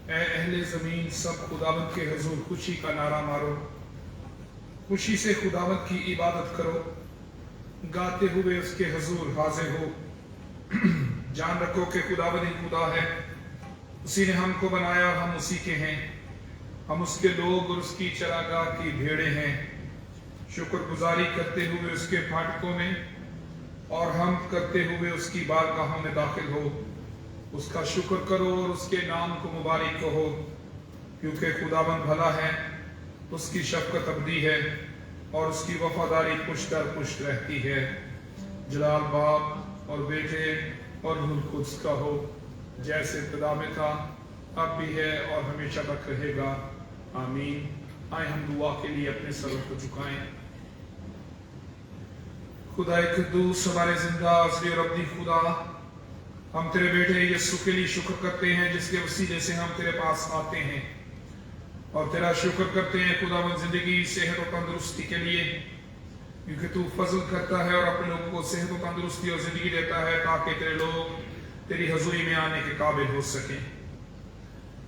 اے اہل زمین سب خداوند کے حضور خوشی کا نعرہ مارو، خوشی سے خداوند کی عبادت کرو، گاتے ہوئے اس کے حضور حاضر ہو۔ جان رکھو کہ خداوند ہی خدا ہے، اسی نے ہم کو بنایا اور ہم اسی کے ہیں، ہم اس کے لوگ اور اس کی چراگاہ کی بھیڑیں ہیں۔ شکر گزاری کرتے ہوئے اس کے پھاٹکوں میں اور حمد کرتے ہوئے اس کی بارگاہوں میں داخل ہو۔ اس کا شکر کرو اور اس کے نام کو مبارک کہو، کیونکہ خداوند بھلا ہے، اس کی شفقت ابدی ہے اور اس کی وفاداری پشت در پشت رہتی ہے۔ جلال باپ اور بیٹے اور روح القدس کا ہو، جیسے ابتدا میں تھا، اب بھی ہے اور ہمیشہ تک رہے گا، آمین۔ آئیں ہم دعا کے لیے اپنے سروں کو جھکائیں۔ خدا قدوس ہمارے زندہ اصلی اور ابدی خدا، ہم تیرے بیٹے یسوع کے لیے شکر کرتے ہیں، جس کے وسیلے سے ہم تیرے پاس آتے ہیں اور تیرا شکر کرتے ہیں خداوند زندگی، صحت و تندرستی کے لیے، کیونکہ تو فضل کرتا ہے اور اپنے لوگوں کو صحت و تندرستی اور زندگی دیتا ہے تاکہ تیرے لوگ تیری حضوری میں آنے کے قابل ہو سکیں۔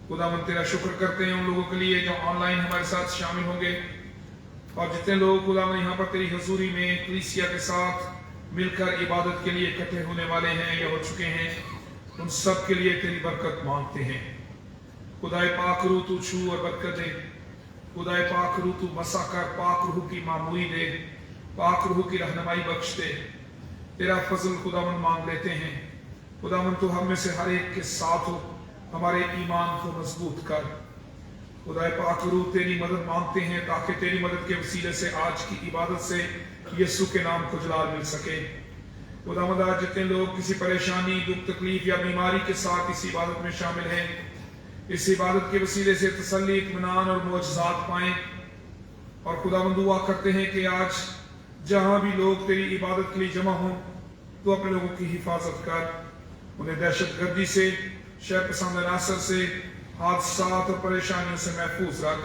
خداوند تیرا شکر کرتے ہیں ان لوگوں کے لیے جو آن لائن ہمارے ساتھ شامل ہوں گے، اور جتنے لوگ خداوند یہاں پر تیری حضوری میں کلیسیا کے ساتھ مل کر عبادت کے لیے اکٹھے ہونے والے ہیں یا ہو چکے ہیں، ان سب کے لیے تیری برکت مانگتے ہیں۔ خدائے پاک روح تو چھو اور برکت دے، خدائے پاک روح تو مسا کر، پاک روح کی معموری دے، پاک روح کی رہنمائی بخش دے۔ تیرا فضل خداوند مانگ لیتے ہیں، خداوند تو ہم میں سے ہر ایک کے ساتھ ہو، ہمارے ایمان کو مضبوط کر۔ خدائے پاک روح تیری مدد مانگتے ہیں تاکہ تیری مدد کے وسیلے سے آج کی عبادت سے یسوع کے نام کو جلال مل سکے۔ خداوند آج جتنے لوگ کسی پریشانی، دکھ، تکلیف یا بیماری کے ساتھ اس عبادت میں شامل ہیں، اس عبادت کے وسیلے سے تسلی، اطمینان اور معجزات پائیں، اور خداوند دعا کرتے ہیں کہ آج جہاں بھی لوگ تیری عبادت کے لیے جمع ہوں، تو اپنے لوگوں کی حفاظت کر، انہیں دہشت گردی سے، شر پسند عناصر سے، حادثات اور پریشانیوں سے محفوظ رکھ۔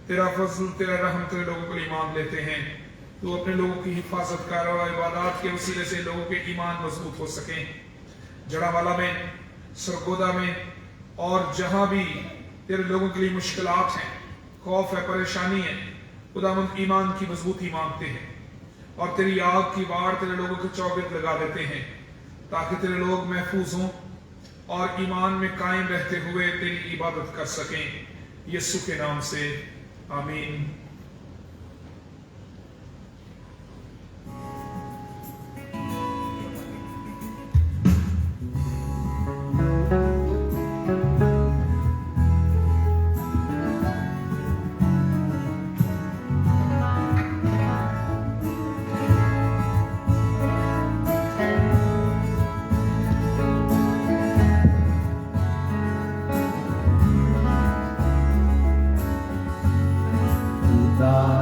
تیرا فضل، تیرا رحم تیرے لوگوں کے لیے مانگ لیتے ہیں، تو اپنے لوگوں کی حفاظت کر اور عبادات کے وسیلے سے لوگوں کے ایمان مضبوط ہو سکیں۔ جڑا والا میں، سرگودا میں اور جہاں بھی تیرے لوگوں کے لیے مشکلات ہیں، خوف ہے، پریشانی ہے، خداوند ایمان کی مضبوطی مانگتے ہیں اور تیری آگ کی باڑ تیرے لوگوں کے چوگرد لگا دیتے ہیں تاکہ تیرے لوگ محفوظ ہوں اور ایمان میں قائم رہتے ہوئے تیری عبادت کر سکیں۔ یسوع کے نام سے آمین۔ Bye.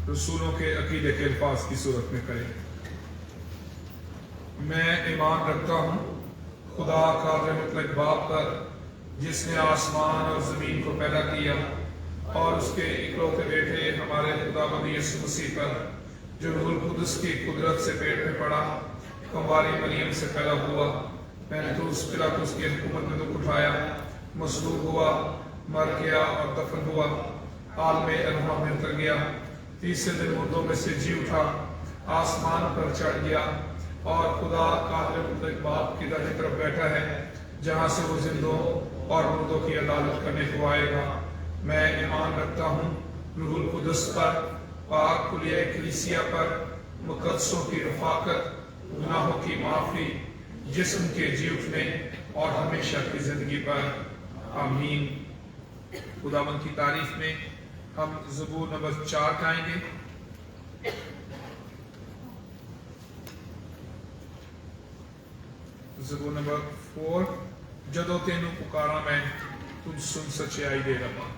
रसूलों के अकीदे के अल्फाज की सूरत में करें। मैं ईमान रखता हूँ खुदा कादिर मुतलक बाप पर, जिसने आसमान और ज़मीन को पैदा किया, और उसके इकलौते बेटे हमारे खुदावंद यीशु मसीह पर, जो रूहुल कुदस की कुदरत से पेट में पड़ा, कंवारी मरियम से पैदा हुआ, पैंतुस पिलातुस की हुकूमत में दुख उठाया, मसलूब हुआ, मर गया और दफन हुआ, आलमे अरवाह में उतर गया, तीसरे दिन मुर्दों में से जी उठा, आसमान पर चढ़ गया और खुदा कादिर मुतलक बाप की दाहिनी तरफ बैठा है, जहाँ से वो जिंदों और मुर्दों की अदालत करने को आएगा। मैं ईमान रखता हूँ रूहुल कुदस पर, पाक कुलिया कलीसिया पर, मुकद्दसों की रफाकत, गुनाहों की माफ़ी, जिस्म के जी उठने और हमेशा की ज़िंदगी पर। आमीन। खुदावंद की तारीफ में हम ज़बूर नंबर 4 गाएंगे। ज़बूर नंबर 4। जदों तेनू पुकारा मैं, तुझ सुन सच्चाई दे रहा।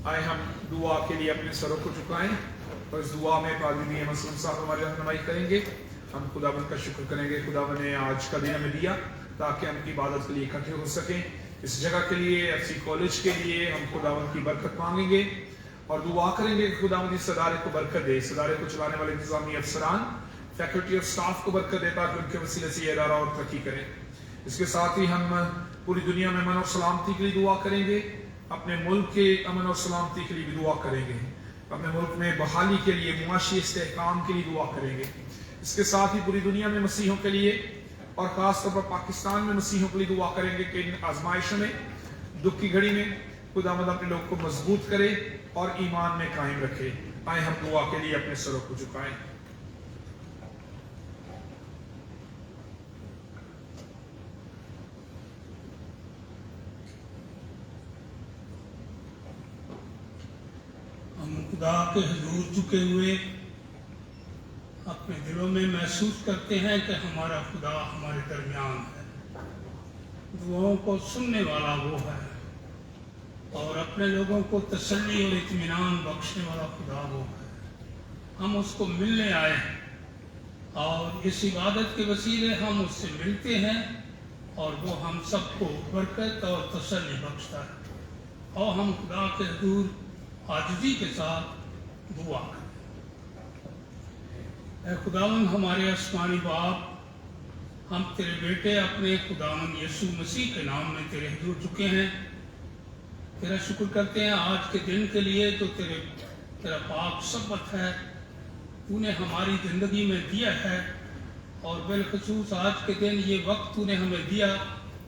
आए हम दुआ के लिए अपने सरों को झुकाएं और इस दुआ में पादरी मियां मसलम साहब हमारी रहनुमाई करेंगे। हम खुदावंद का शुक्र करेंगे, खुदावंद ने आज का दिन हमें दिया ताकि हम इबादत के लिए इकट्ठे हो सकें। इस जगह के लिए, एफसी कॉलेज के लिए हम खुदावंद की बरकत मांगेंगे और दुआ करेंगे कि खुदावंद इस अदारे को बरकत दे, इस अदारे को चलाने वाले इंतजामी अफसरान, फैकल्टी और स्टाफ को बरकत दे ताकि उनके वसीले से ये अदारा और तरक्की करे। इसके साथ ही हम पूरी दुनिया में अमन और सलामती के लिए दुआ करेंगे, अपने मुल्क के अमन और सलामती के लिए भी दुआ करेंगे, अपने मुल्क में बहाली के लिए, मुआशी इस्तेहकाम के लिए दुआ करेंगे। इसके साथ ही पूरी दुनिया में मसीहों के लिए और ख़ास तौर पर पाकिस्तान में मसीहों के लिए दुआ करेंगे कि इन आजमाइशों में, दुख की घड़ी में खुदावंद अपने लोग को मजबूत करे और ईमान में कायम रखे। आए हम दुआ के लिए अपने सरों को झुकाएं। हम खुदा के हुजूर झुके हुए अपने दिलों में महसूस करते हैं कि हमारा खुदा हमारे दरमियान है, दुआओं को सुनने वाला वो है और अपने लोगों को तसल्ली और इत्मीनान बख्शने वाला खुदा वो है। हम उसको मिलने आए हैं और इस इबादत के वसीले हम उससे मिलते हैं और वो हम सबको बरकत और तसल्ली बख्शता है। और हम खुदा के हुजूर आजिज़ी के साथ दुआ करें। ऐ खुदावंद हमारे आसमानी बाप, हम तेरे बेटे अपने खुदावंद यीशु मसीह के नाम में तेरे हुजूर झुके हैं। तेरा शुक्र करते हैं आज के दिन के लिए जो तेरा पाक सबत है तूने हमारी ज़िंदगी में दिया है, और बिलखसूस आज के दिन ये वक्त तूने हमें दिया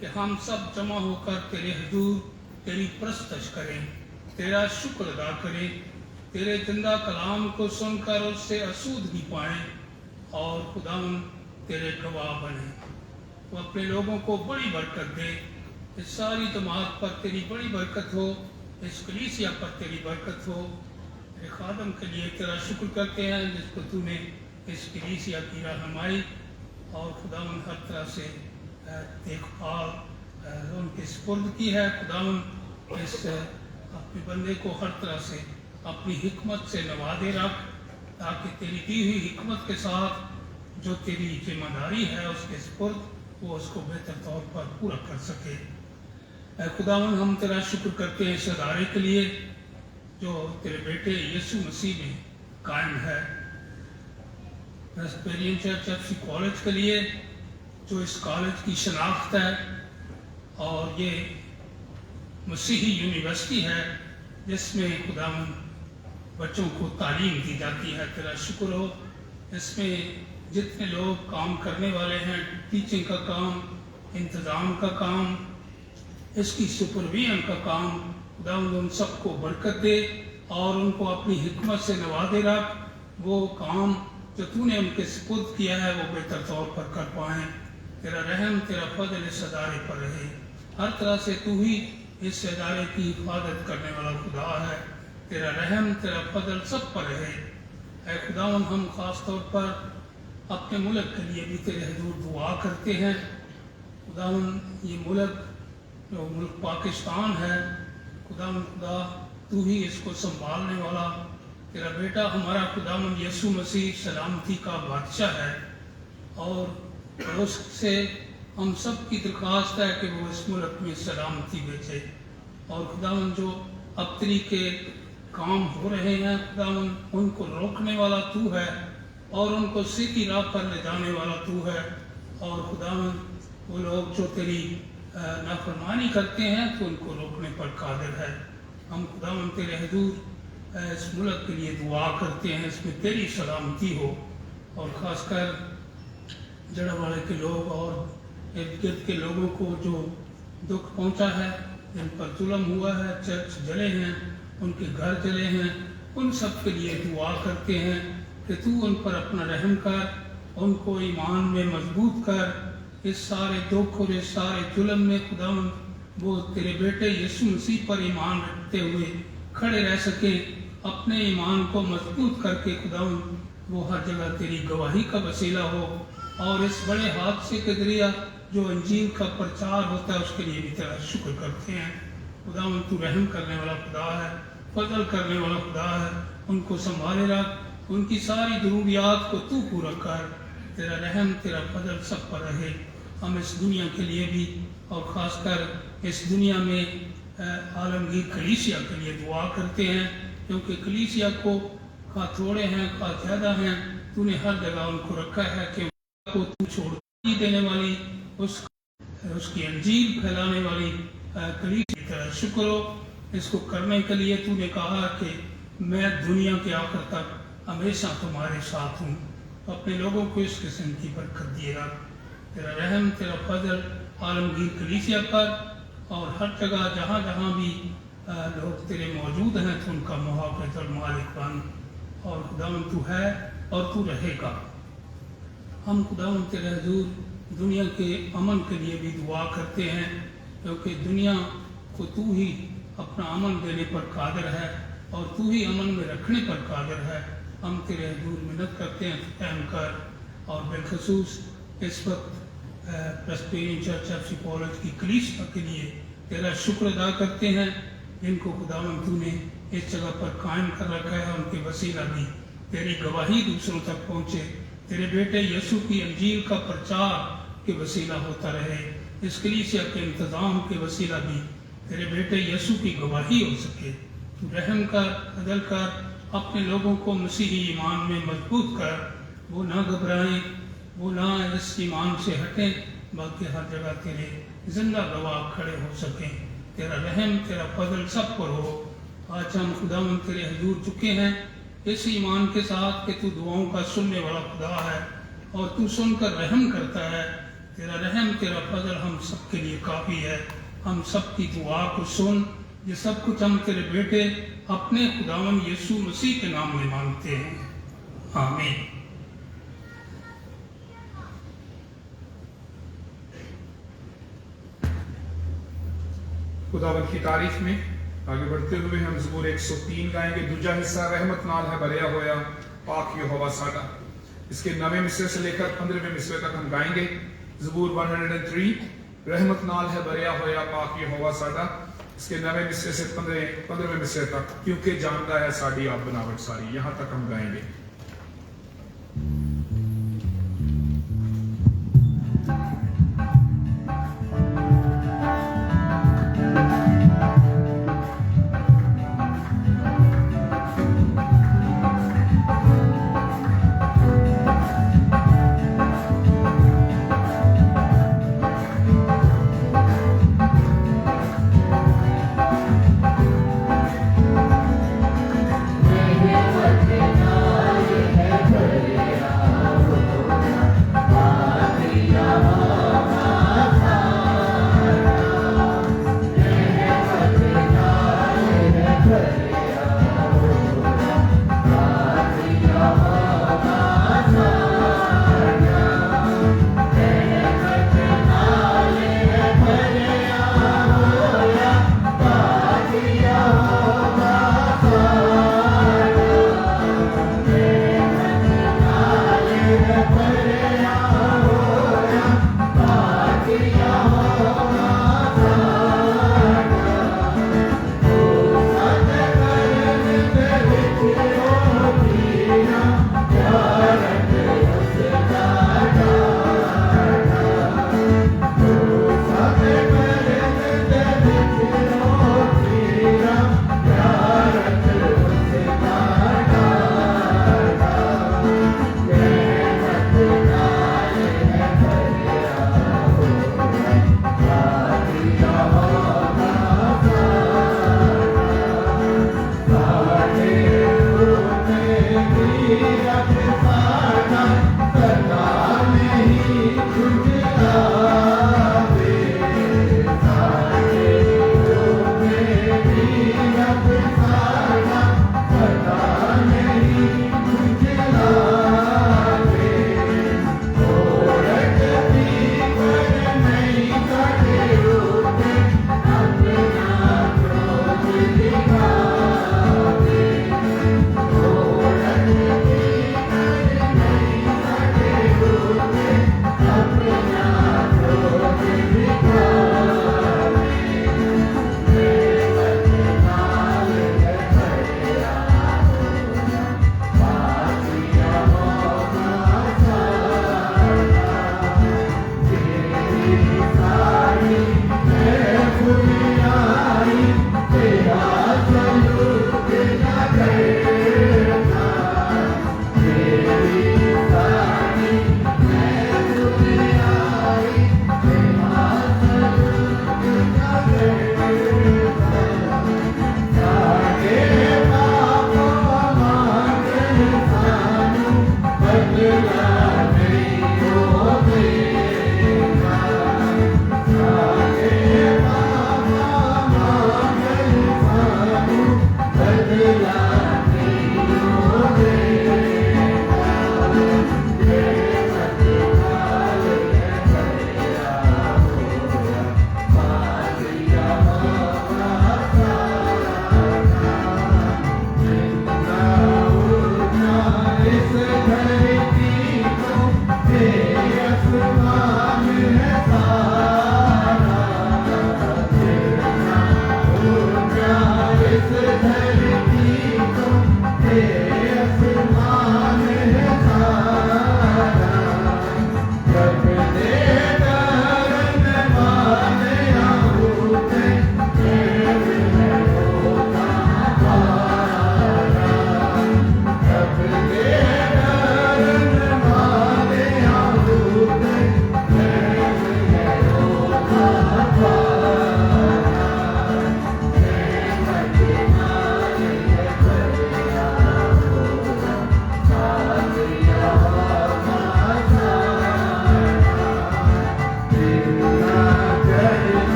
कि हम सब जमा होकर तेरे हुजूर तेरी परस्तश करें, तेरा शुक्र अदा करें, तेरे जिंदा कलाम को सुनकर उससे आसूदगी पाएं और खुदावंद तेरे गवाह बने। तो अपने लोगों को बड़ी बरकत दे, इस सारी जमात पर तेरी बड़ी बरकत हो, इस कलीसिया पर तेरी बरकत हो। तेरे खादम के लिए तेरा शुक्र करते हैं जिसको तूने इस कलीसिया की रहनुमाई और खुदावंद हर तरह से देखभाल उनके सुपुर्द की है। खुदावंद इस अपने बंदे को हर तरह से अपनी हिकमत से नवाजे रख, ताकि तेरी दी हुई हिकमत के साथ जो तेरी जिम्मेदारी है उसके सुपुर्द वो उसको बेहतर तौर पर पूरा कर सके। ऐ खुदावंद हम तेरा शुक्र करते हैं इस अदारे के लिए जो तेरे बेटे यीशु मसीह में कायम है। प्रेस्बिटेरियन चर्च एफसी कॉलेज के लिए जो इस कॉलेज की शनाख्त है और ये मसीही यूनिवर्सिटी है जिसमें खुदावंद बच्चों को तालीम दी जाती है। तेरा शुक्र हो, इसमें जितने लोग काम करने वाले हैं, टीचिंग का काम, इंतज़ाम का काम, इसकी सुपरविजन का काम, खुदावंद उन सबको बरकत दे और उनको अपनी हिकमत से नवाजे रख। वो काम जो तूने उनके सुपुर्द किया है वो बेहतर तौर पर कर पाएँ। तेरा रहम, तेरा फजल इस अदारे पर रहे। हर तरह से तू ही इस अदारे की हिफाजत करने वाला खुदा है। तेरा रहम, तेरा फजल सब पर रहे। ऐ खुदावंद हम ख़ास तौर पर अपने मुल्क के लिए भी तेरे हुजूर दुआ करते हैं। खुदावंद ये मुल्क जो मुल्क पाकिस्तान है, खुदा तू ही इसको संभालने वाला, तेरा बेटा हमारा खुदावंद यीशु मसीह सलामती का बादशाह है और उससे हम सब की दरख्वास्त है कि वो इस मुल्क में सलामती भेजे। और खुदावंद जो अब तरीके काम हो रहे हैं खुदावंद उनको रोकने वाला तू है और उनको सीधी राह पर ले जाने वाला तू है। और खुदावंद वो लोग जो तेरी नाफरमानी करते हैं तो उनको रोकने पर कादिर है। हम खुदावंद तेरे हुजूर इस मुल्क के लिए दुआ करते हैं, इसमें तेरी सलामती हो और ख़ासकर जड़ावाड़े के लोग और इर्द गिर्द के लोगों को जो दुख पहुंचा है, जिन पर जुल्म हुआ है, चर्च जले हैं, उनके घर जले हैं, उन सब के लिए दुआ करते हैं कि तू उन पर अपना रहम कर, उनको ईमान में मजबूत कर। इस सारे दुख और इस सारे जुल्म में खुदावंद वो तेरे बेटे यीशु मसीह पर ईमान रखते हुए खड़े रह सके, अपने ईमान को मजबूत करके खुदावंद वो हर जगह तेरी गवाही का वसीला हो। और इस बड़े हादसे के जरिया जो अंजील का प्रचार होता है उसके लिए भी तेरा शुक्र करते हैं। खुदावंद तू रहम करने वाला खुदा है, फजल करने वाला खुदा है। उनको संभाले रख, उनकी सारी ज़रूरियात को तू पूरा कर। तेरा रहम तेरा फजल सब पर रहे। हम इस दुनिया के लिए भी और ख़ासकर इस दुनिया में आलमगीर कलीसिया के लिए दुआ करते हैं, क्योंकि कलीसिया को खा थोड़े हैं खा ज़्यादा हैं, तूने हर जगह उनको रखा है कि को तू छोड़ देने वाली उसकी अंजील फैलाने वाली कलीसिया की तरह शुक्र हो। इसको करने के लिए तूने कहा कि मैं दुनिया के आखिर तक हमेशा तुम्हारे साथ हूँ। अपने लोगों को इस किस्म की बरकत दिए रख। तेरा रहम तेरा फजल आलमगीर कलीसिया पर और हर जगह जहाँ जहाँ भी लोग तेरे मौजूद हैं तो उनका मुहाफ़िज़ और मालिक बन। और खुदावंद तू है और तू रहेगा। हम खुदावंद तेरे हुज़ूर दुनिया के अमन के लिए भी दुआ करते हैं, क्योंकि दुनिया को तू ही अपना अमन देने पर कादिर है और तू ही अमन में रखने पर कादिर है। हम तेरे हुज़ूर मिन्नत करते हैं, रहम कर। और बिलखसूस इस वक्त प्रेस्बिटेरियन चर्च ऑफ कॉलेज की कलीसिया के लिए तेरा शुक्र अदा करते हैं, जिनको खुदावंद तूने इस जगह पर कायम कर रखा है। उनके वसीला भी तेरी गवाही दूसरों तक पहुँचे, तेरे बेटे यीशु की अंजील का प्रचार के वसीला होता रहे। इस कलीसिया के इंतज़ाम के वसीला भी तेरे बेटे यीशु की गवाही हो सके। तू रहम कर, अदल कर, अपने लोगों को मसीही ईमान में मजबूत कर। वो ना घबराएं, वो ना इस ईमान से हटें, बल्कि हर जगह तेरे जिंदा गवाह खड़े हो सकें। तेरा रहम तेरा फजल सब पर हो। आज हम खुदावंद तेरे हुजूर चुके हैं इस ईमान के साथ कि तू दुआओं का सुनने वाला खुदा है और तू सुनकर रहम करता है। तेरा रहम तेरा फजल हम सब के लिए काफ़ी है। हम सब की दुआ को सुन। ये सब कुछ हम तेरे बेटे अपने खुदावंद यीशु मसीह के नाम में मांगते हैं, आमीन। खुदावंद की तारीफ में आगे बढ़ते हुए हम ज़बूर 103 गाएंगे। दूजा हिस्सा रहमत नाल है भरिया होया पाक यहोवा साडा। इसके 9वें मिसरे से लेकर 15वें मिसरे तक हम गाएंगे। ज़बूर 103 रहमत नाल है भरिया होया पाक यहोवा साडा। इसके 9वें मिसरे से 15वें मिसरे तक, क्योंकि जानता है साड़ी आप बनावट सारी। यहाँ तक हम गाएंगे।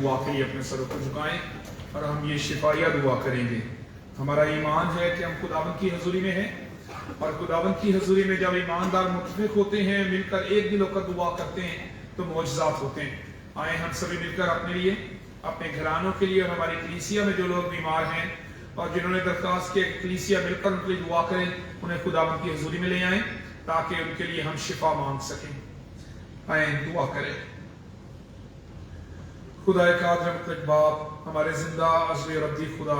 दुआ के लिए अपने सरों को झुकाएं और हम ये शिफाया दुआ करेंगे। हमारा ईमान है कि हम खुदावंद की हजूरी में हैं और खुदावंद की हजूरी में जब ईमानदार मुत्तफिक होते हैं, मिलकर एक दिल होकर दुआ करते हैं तो मौजज़ात होते हैं। आए हम सभी मिलकर अपने लिए, अपने घरानों के लिए और हमारी कलीसिया में जो लोग बीमार हैं और जिन्होंने दरख्वास्त की कलीसिया मिलकर उनके लिए दुआ करें, उन्हें खुदावंद की हजूरी में ले आएं ताकि उनके लिए हम शिफा मांग सकें। आए दुआ करें। खुदा कादिर मुतलक बाप, हमारे जिंदा अज़ली और अब्दी खुदा,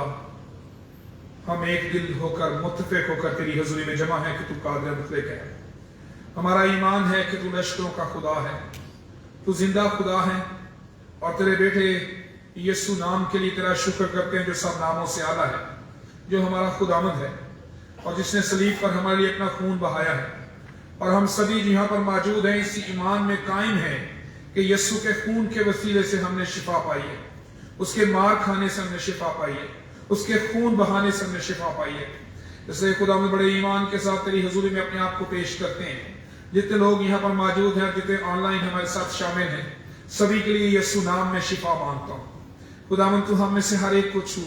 हम एक दिल होकर मुत्तफिक होकर तेरी हजूरी में जमा है कि तू कादिर मुतलक है। हमारा ईमान है कि तू लश्करों का खुदा है, तू जिंदा खुदा है और तेरे बेटे यीशु नाम के लिए तेरा शुक्र करते हैं जो सब नामों से आला है, जो हमारा खुदावंद है और जिसने सलीब पर हमारे लिए अपना खून बहाया है। और हम सभी यहाँ पर मौजूद हैं इसी ईमान में कायम हैं कि यीशु के खून के वसीले से हमने शिफा पाई है, उसके मार खाने से हमने शिफा पाई है, उसके खून बहाने से हमने शिफा पाई है। इसलिए खुदा में बड़े ईमान के साथ तेरी हजूरी में अपने आप को पेश करते हैं। जितने लोग यहाँ पर मौजूद हैं, जितने ऑनलाइन हमारे साथ शामिल हैं, सभी के लिए यीशु नाम में शिफा मांगता हूँ। खुदावंद तू हम में से हर एक को छू,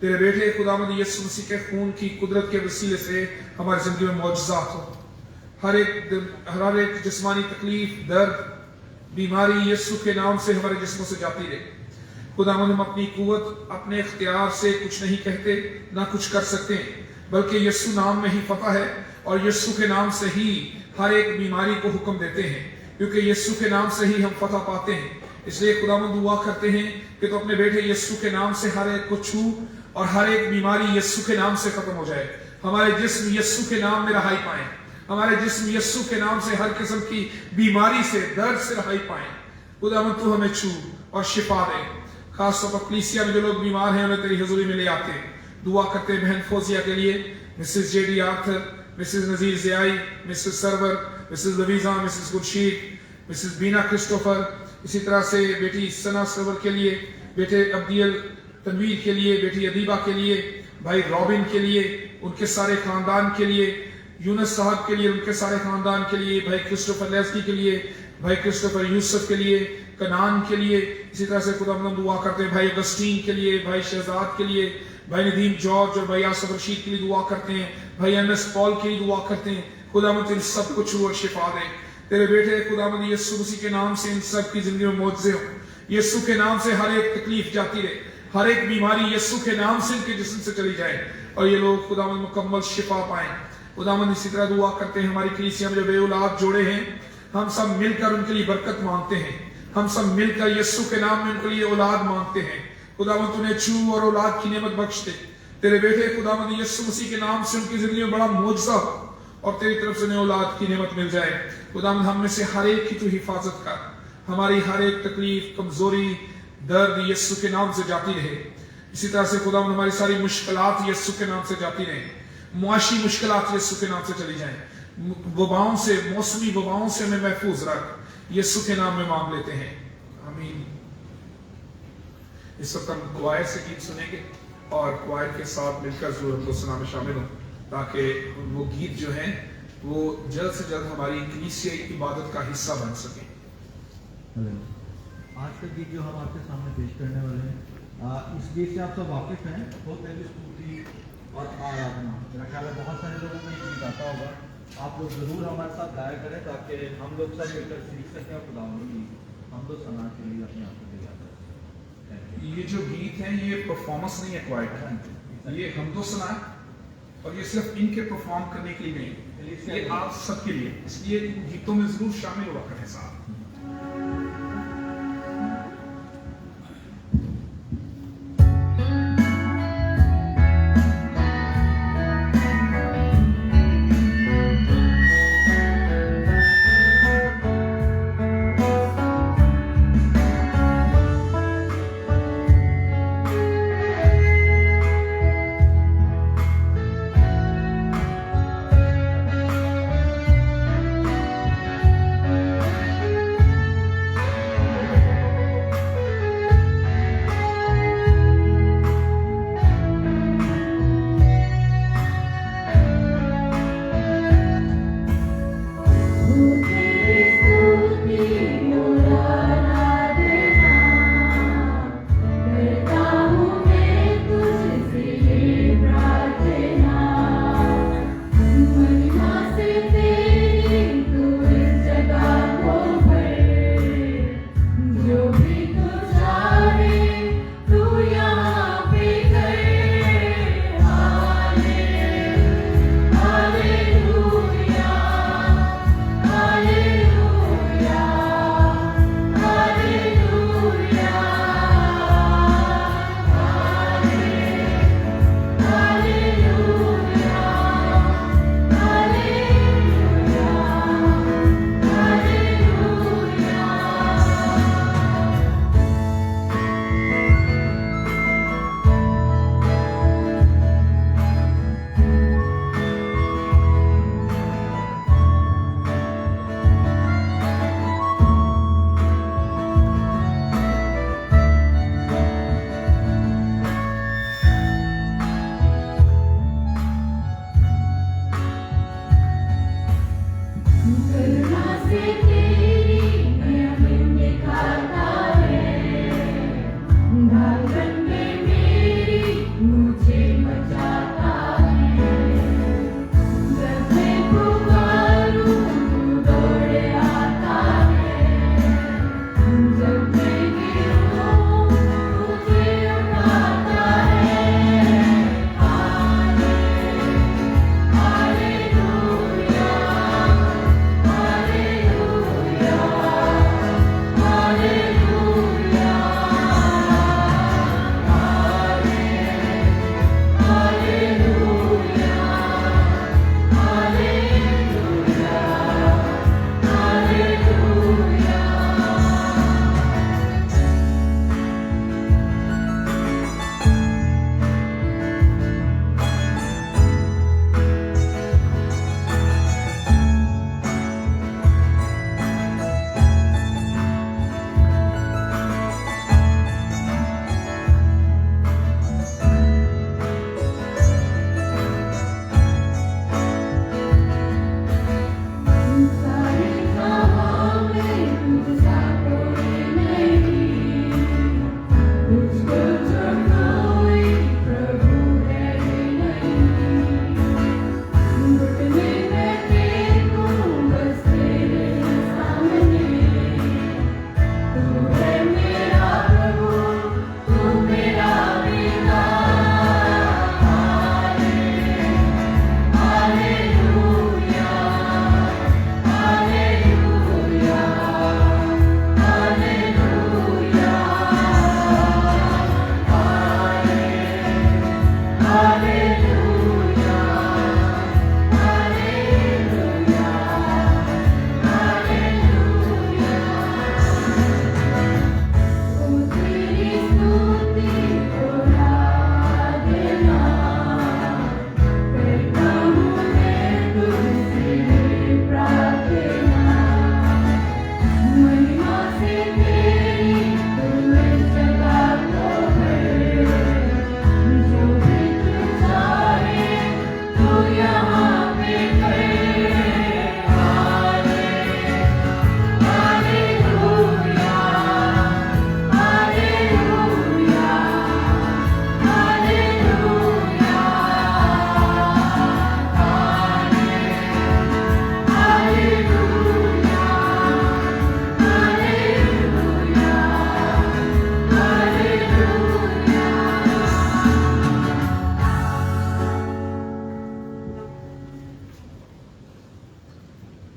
तेरे बेटे खुदावंद यीशु मसीह के खून की कुदरत के वसीले से हमारी जिंदगी में मौजज़ात हो। हर एक जिस्मानी तकलीफ, दर्द, बीमारी यीशु के नाम से हमारे जिस्मों से जाती रहे। खुदावंद हम अपनी कुव्वत, अपने इख्तियार से कुछ नहीं कहते, ना कुछ कर सकते हैं, बल्कि यीशु नाम में ही फतह है और यीशु के नाम से ही हर एक बीमारी को हुक्म देते हैं, क्योंकि यीशु के नाम से ही हम फतह पाते हैं। इसलिए खुदावंद दुआ करते हैं कि तो अपने बेटे यीशु के नाम से हर एक को छू और हर एक बीमारी यीशु के नाम से खत्म हो जाए। हमारे जिस्म यीशु के नाम में रहाई पाए, हमारे जिस्म यीशु के नाम से हर किस्म की बीमारी से, दर्द से रहाई पाए। खुदावंद तू हमें छू और शिफा दे। खास तौर पर कलीसिया में जो लोग बीमार हैं उन्हें तेरी हजूरी में ले आते हैं। दुआ करते हैं बहन फौजिया के लिए, Mrs J D Arthur, Mrs Nazir Ziai, Mrs Sarwar, Mrs Laviza, Mrs Khurshid, Mrs Bina Christopher, इसी तरह से बेटी सना सरवर के लिए, बेटे अब्दियल तनवीर के लिए, बेटी अदीबा के लिए, भाई रॉबिन के लिए, उनके सारे खानदान के लिए, यूनस साहब के लिए, उनके सारे खानदान के लिए, भाई क्रिस्टोफर लेस्की के लिए, भाई क्रिस्टोफर यूसुफ के लिए, कनान के लिए। इसी तरह से खुदा हम दुआ करते हैं भाई अगस्टीन के लिए, भाई शहजाद के लिए, भाई नदीम जॉर्ज और भाई आसफ रशीद के लिए दुआ करते हैं, भाई एमएस पॉल के लिए दुआ करते हैं। खुदावंद इन सब को छू और शिफा दे। तेरे बेटे खुदावंद यीशु मसीह के नाम से इन सब की जिंदगी में मौजज़े हो। यीशु के नाम से हर एक तकलीफ जाती रहे, हर एक बीमारी यीशु के नाम से इनके जिस्म से चली जाए और ये लोग खुदावंद मुकम्मल शिफा पाएं। खुदावंद इसी तरह दुआ करते हैं हमारी कलीसिया में जो बे औलाद जोड़े हैं, हम सब मिलकर उनके लिए बरकत मांगते हैं। हम सब मिलकर यीशु के नाम में उनके लिए औलाद मांगते हैं। खुदावंद उन्हें छू और औलाद की नेमत बख्श दे। तेरे बेटे खुदावंद यीशु मसीह के नाम से उनकी जिंदगी में बड़ा मौजज़ा हो और तेरी तरफ से उन्हें औलाद की नेमत मिल जाए। खुदावंद हम में से हर एक की तू हिफाजत कर, हमारी हर एक तकलीफ, कमजोरी, दर्द यीशु के नाम से जाती रहे। इसी तरह से खुदावंद हमारी सारी मुश्किलात यीशु के नाम से जाती रहे, मुआशी मुश्किलात यीशु के नाम से चली जाएं, वबाओं से, मौसमी वबाओं से हमें महफूज रख। यीशु के नाम में मांग लेते हैं, आमीन। इस वक्त हम क्वायर से गीत सुनेंगे और क्वायर के साथ मिलकर ज़रूरत को सुना में शामिल हों, ताकि वो गीत जो हैं वो जल्द से जल्द हमारी कलीसियाई इबादत का हिस्सा बन सके। आज का गीत जो हम आपके सामने पेश करने वाले हैं, इस गीत से आप सब वाकिफ हैं। बहुत पहले स्तुति और आराधना, मेरा ख्याल है बहुत सारे लोगों को ये गीत आता होगा। आप लोग जरूर हमारे साथ गाया करें ताकि हम लोग सब मिलकर सीख सकें और खुदावंद की हम लोग सना के लिए अपने आप को तैयार करें। ये जो गीत हैं ये परफॉर्मेंस नहीं है क्वायर का, ये हम तो सुना है और ये सिर्फ इनके परफॉर्म करने के लिए नहीं, ये आप सबके लिए। इसलिए इन गीतों में जरूर शामिल हुआ करें साहब।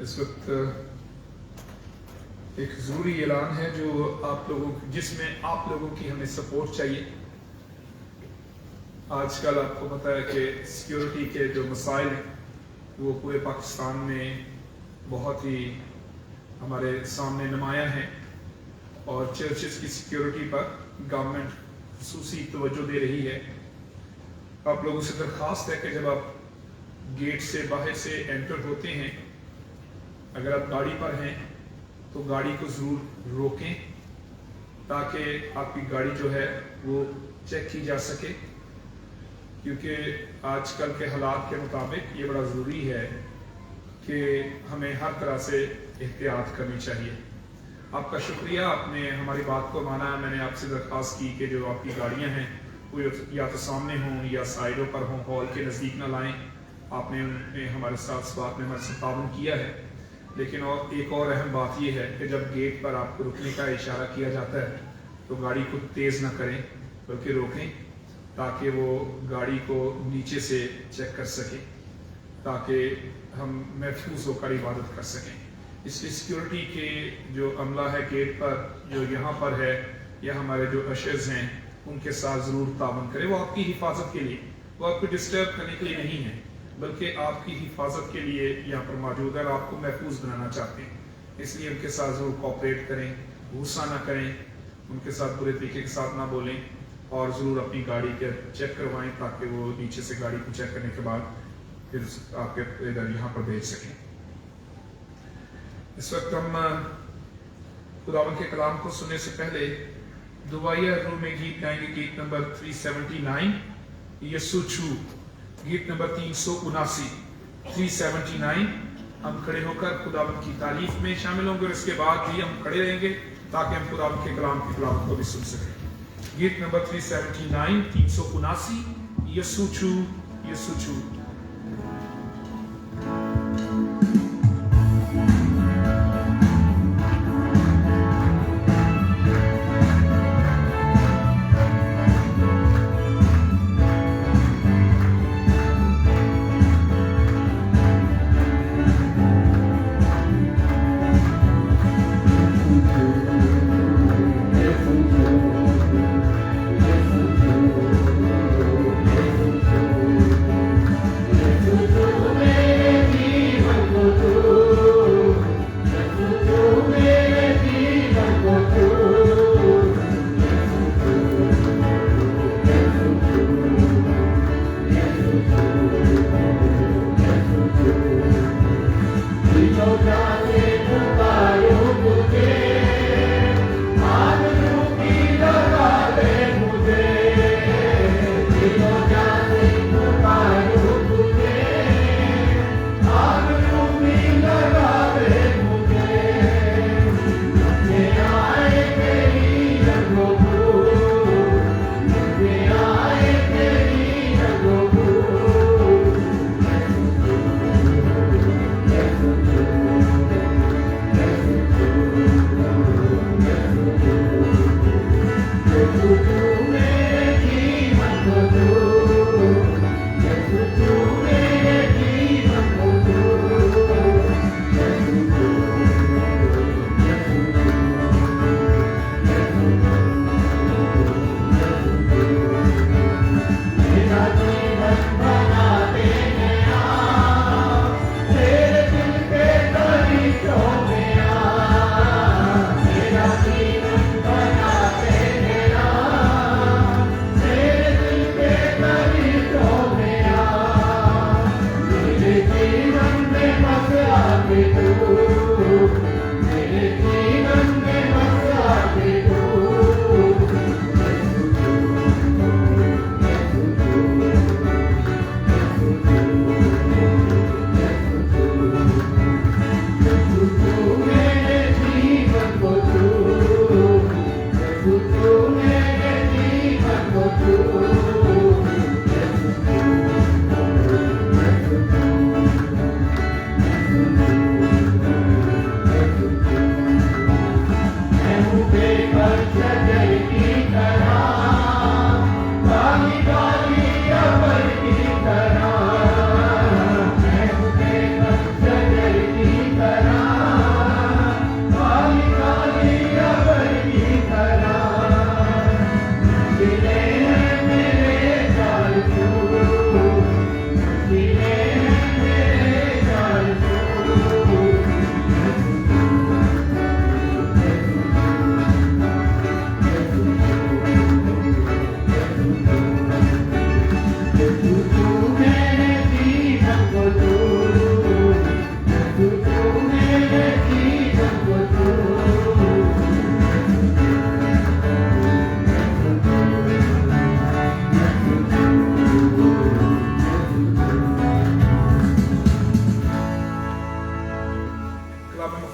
اس وقت ایک ضروری اعلان ہے جو جس میں آپ لوگوں کی ہمیں سپورٹ چاہیے. آج کل آپ کو پتہ ہے کہ سیکیورٹی کے جو مسائل ہیں وہ پورے پاکستان میں بہت ہی ہمارے سامنے نمایاں ہیں اور چرچز کی سیکیورٹی پر گورنمنٹ خصوصی توجہ دے رہی ہے. آپ لوگوں سے درخواست ہے کہ جب آپ گیٹ سے باہر سے انٹر ہوتے ہیں، اگر آپ گاڑی پر ہیں تو گاڑی کو ضرور روکیں تاکہ آپ کی گاڑی جو ہے وہ چیک کی جا سکے، کیونکہ آج کل کے حالات کے مطابق یہ بڑا ضروری ہے کہ ہمیں ہر طرح سے احتیاط کرنی چاہیے. آپ کا شکریہ، آپ نے ہماری بات کو مانا. میں نے آپ سے درخواست کی کہ جو آپ کی گاڑیاں ہیں وہ یا تو سامنے ہوں یا سائڈوں پر ہوں، ہال کے نزدیک نہ لائیں. آپ نے ہمارے ساتھ اس بات میں ہمارے ساتھ تعاون کیا ہے. لیکن ایک اور اہم بات یہ ہے کہ جب گیٹ پر آپ کو رکنے کا اشارہ کیا جاتا ہے تو گاڑی کو تیز نہ کریں بلکہ روکیں تاکہ وہ گاڑی کو نیچے سے چیک کر سکیں، تاکہ ہم محفوظ ہو کر عبادت کر سکیں. اس لیے سیکیورٹی کے جو عملہ ہے گیٹ پر، جو یہاں پر ہے، یا ہمارے جو اشرز ہیں، ان کے ساتھ ضرور تعاون کریں. وہ آپ کی حفاظت کے لیے، وہ آپ کو ڈسٹرب کرنے کے لیے نہیں ہے، بلکہ آپ کی حفاظت کے لیے یہاں پر موجود ہے اور آپ کو محفوظ بنانا چاہتے ہیں. اس لیے ان کے ساتھ ضرور کوآپریٹ کریں، غصہ نہ کریں، ان کے ساتھ برے طریقے کے ساتھ نہ بولیں، اور ضرور اپنی گاڑی کے چیک کروائیں تاکہ وہ نیچے سے گاڑی کو چیک کرنے کے بعد پھر آپ کے ادھر یہاں پر بھیج سکیں. اس وقت ہم خداوند کے کلام کو سننے سے پہلے دعائیہ روح میں گیت گائیں گے. گیت نمبر 379 یسوع چھو، گیت نمبر 379 379. ہم کھڑے ہو کر خداوند کی تعریف میں شامل ہوں گے اور اس کے بعد بھی ہم کھڑے رہیں گے تاکہ ہم خداوند کے کلام کی تلاوت کو بھی سن سکیں. گیت نمبر 379 379 یسوع چھو، یسوع چھو.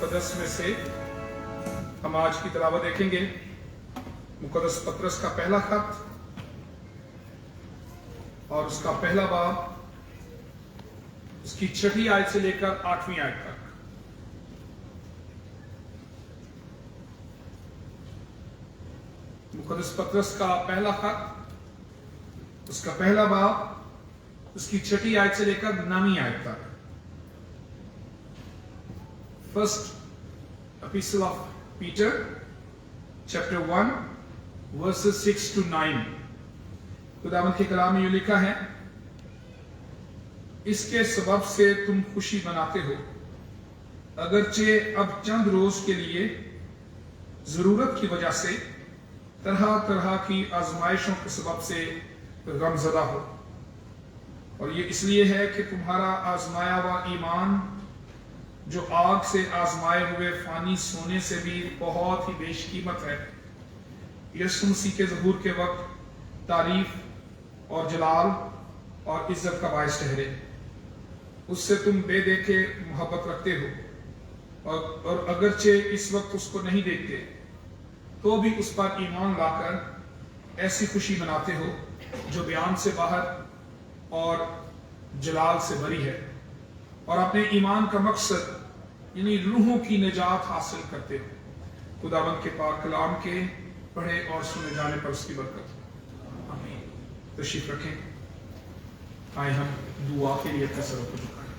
मुकद्दस में से हम आज की तिलावत देखेंगे। मुकद्दस पत्रस का पहला खत और उसका पहला बाब, उसकी 6वीं आयत से लेकर 8वीं आयत तक। मुकद्दस पत्रस का पहला खत, उसका पहला बाब, उसकी 6वीं आयत से लेकर 9वीं आयत तक। First Epistle of Peter, chapter 1, verses 6 to 9. खुदावंद के कलाम में यूं लिखा है, इसके सबब से तुम खुशी मनाते हो, अगरचे अब चंद रोज के लिए जरूरत की वजह से तरह तरह की आजमाइशों के सबब से गमजदा हो। और ये इसलिए है कि तुम्हारा आजमाया हुआ ईमान, जो आग से आजमाए हुए फानी सोने से भी बहुत ही बेशकीमत है, यीशु मसीह के ज़हूर के वक्त तारीफ और जलाल और इज्जत का बायस ठहरे। उससे तुम बेदेखे मोहब्बत रखते हो, और अगरचे इस वक्त उसको नहीं देखते तो भी उस पर ईमान लाकर ऐसी खुशी मनाते हो जो बयान से बाहर और जलाल से भरी है, और अपने ईमान का मकसद यानी रूहों की निजात हासिल करते हो। खुदावंद के पाक कलाम के पढ़े और सुने जाने पर उसकी बरकत। आमीन। तशरीफ रखें। आए हम दुआ के लिए अपने सरों को झुकाएं।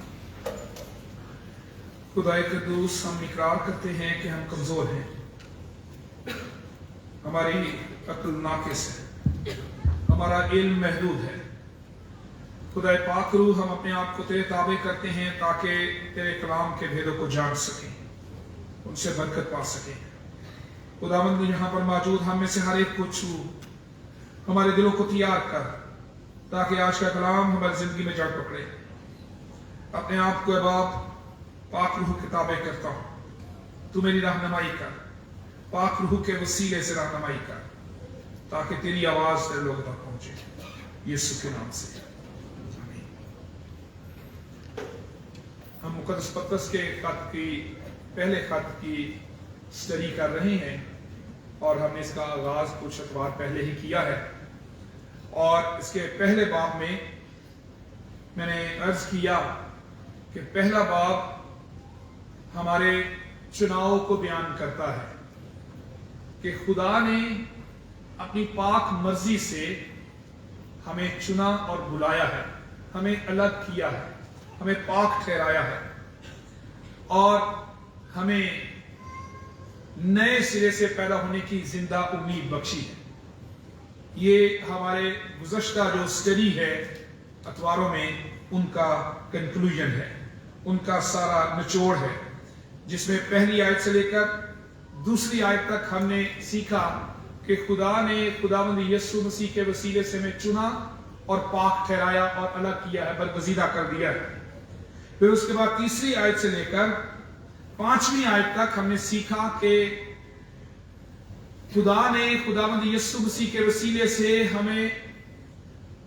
खुदाए कद्दूस, हम इकरार करते हैं कि हम कमजोर हैं, हमारी अक्ल नाकिस है, हमारा इल्म महदूद है। खुदाए पाक रूह, हम अपने आप को तेरे ताबे करते हैं ताकि तेरे कलाम के भेदों को जान सकें, उनसे बरकत पा सकें। खुदावंद, यहाँ पर मौजूद हम में से हर एक को छू, हमारे दिलों को तैयार कर, ताकि आज का कलाम हमारी जिंदगी में जड़ पकड़े। अपने आप को बाप पाक रूह के ताबे करता हूँ, तू मेरी रहनुमाई कर, पाक रूह के वसीले से रहनुमाई कर, ताकि तेरी आवाज तेरे लोगों तक पहुंचे। यीशु के नाम से आमीन। हम मुकद्दस पत्रस के पहले खत की स्टडी कर रहे हैं, और हमने इसका आगाज कुछ अखबार पहले ही किया है। और इसके पहले बाब में मैंने अर्ज किया कि पहला बाब हमारे चुनाव को बयान करता है कि खुदा ने अपनी पाक मर्जी से हमें चुना और बुलाया है, हमें अलग किया है, हमें पाक ठहराया है, और हमें नए सिरे से पैदा होने की जिंदा उम्मीद बख्शी है। ये हमारे गुज़श्ता जो स्टडी है अखबारों में, उनका कंक्लूजन है, उनका सारा निचोड़ है, जिसमें पहली आयत से लेकर दूसरी आयत तक हमने सीखा कि खुदा ने खुदावंद यीशु मसीह के वसीले से हमें चुना और पाक ठहराया और अलग किया है, बरगज़ीदा कर दिया है। फिर उसके बाद तीसरी आयत से लेकर 5वीं आयत तक हमने सीखा कि खुदा ने खुदावंद यीशु मसीह के वसीले से हमें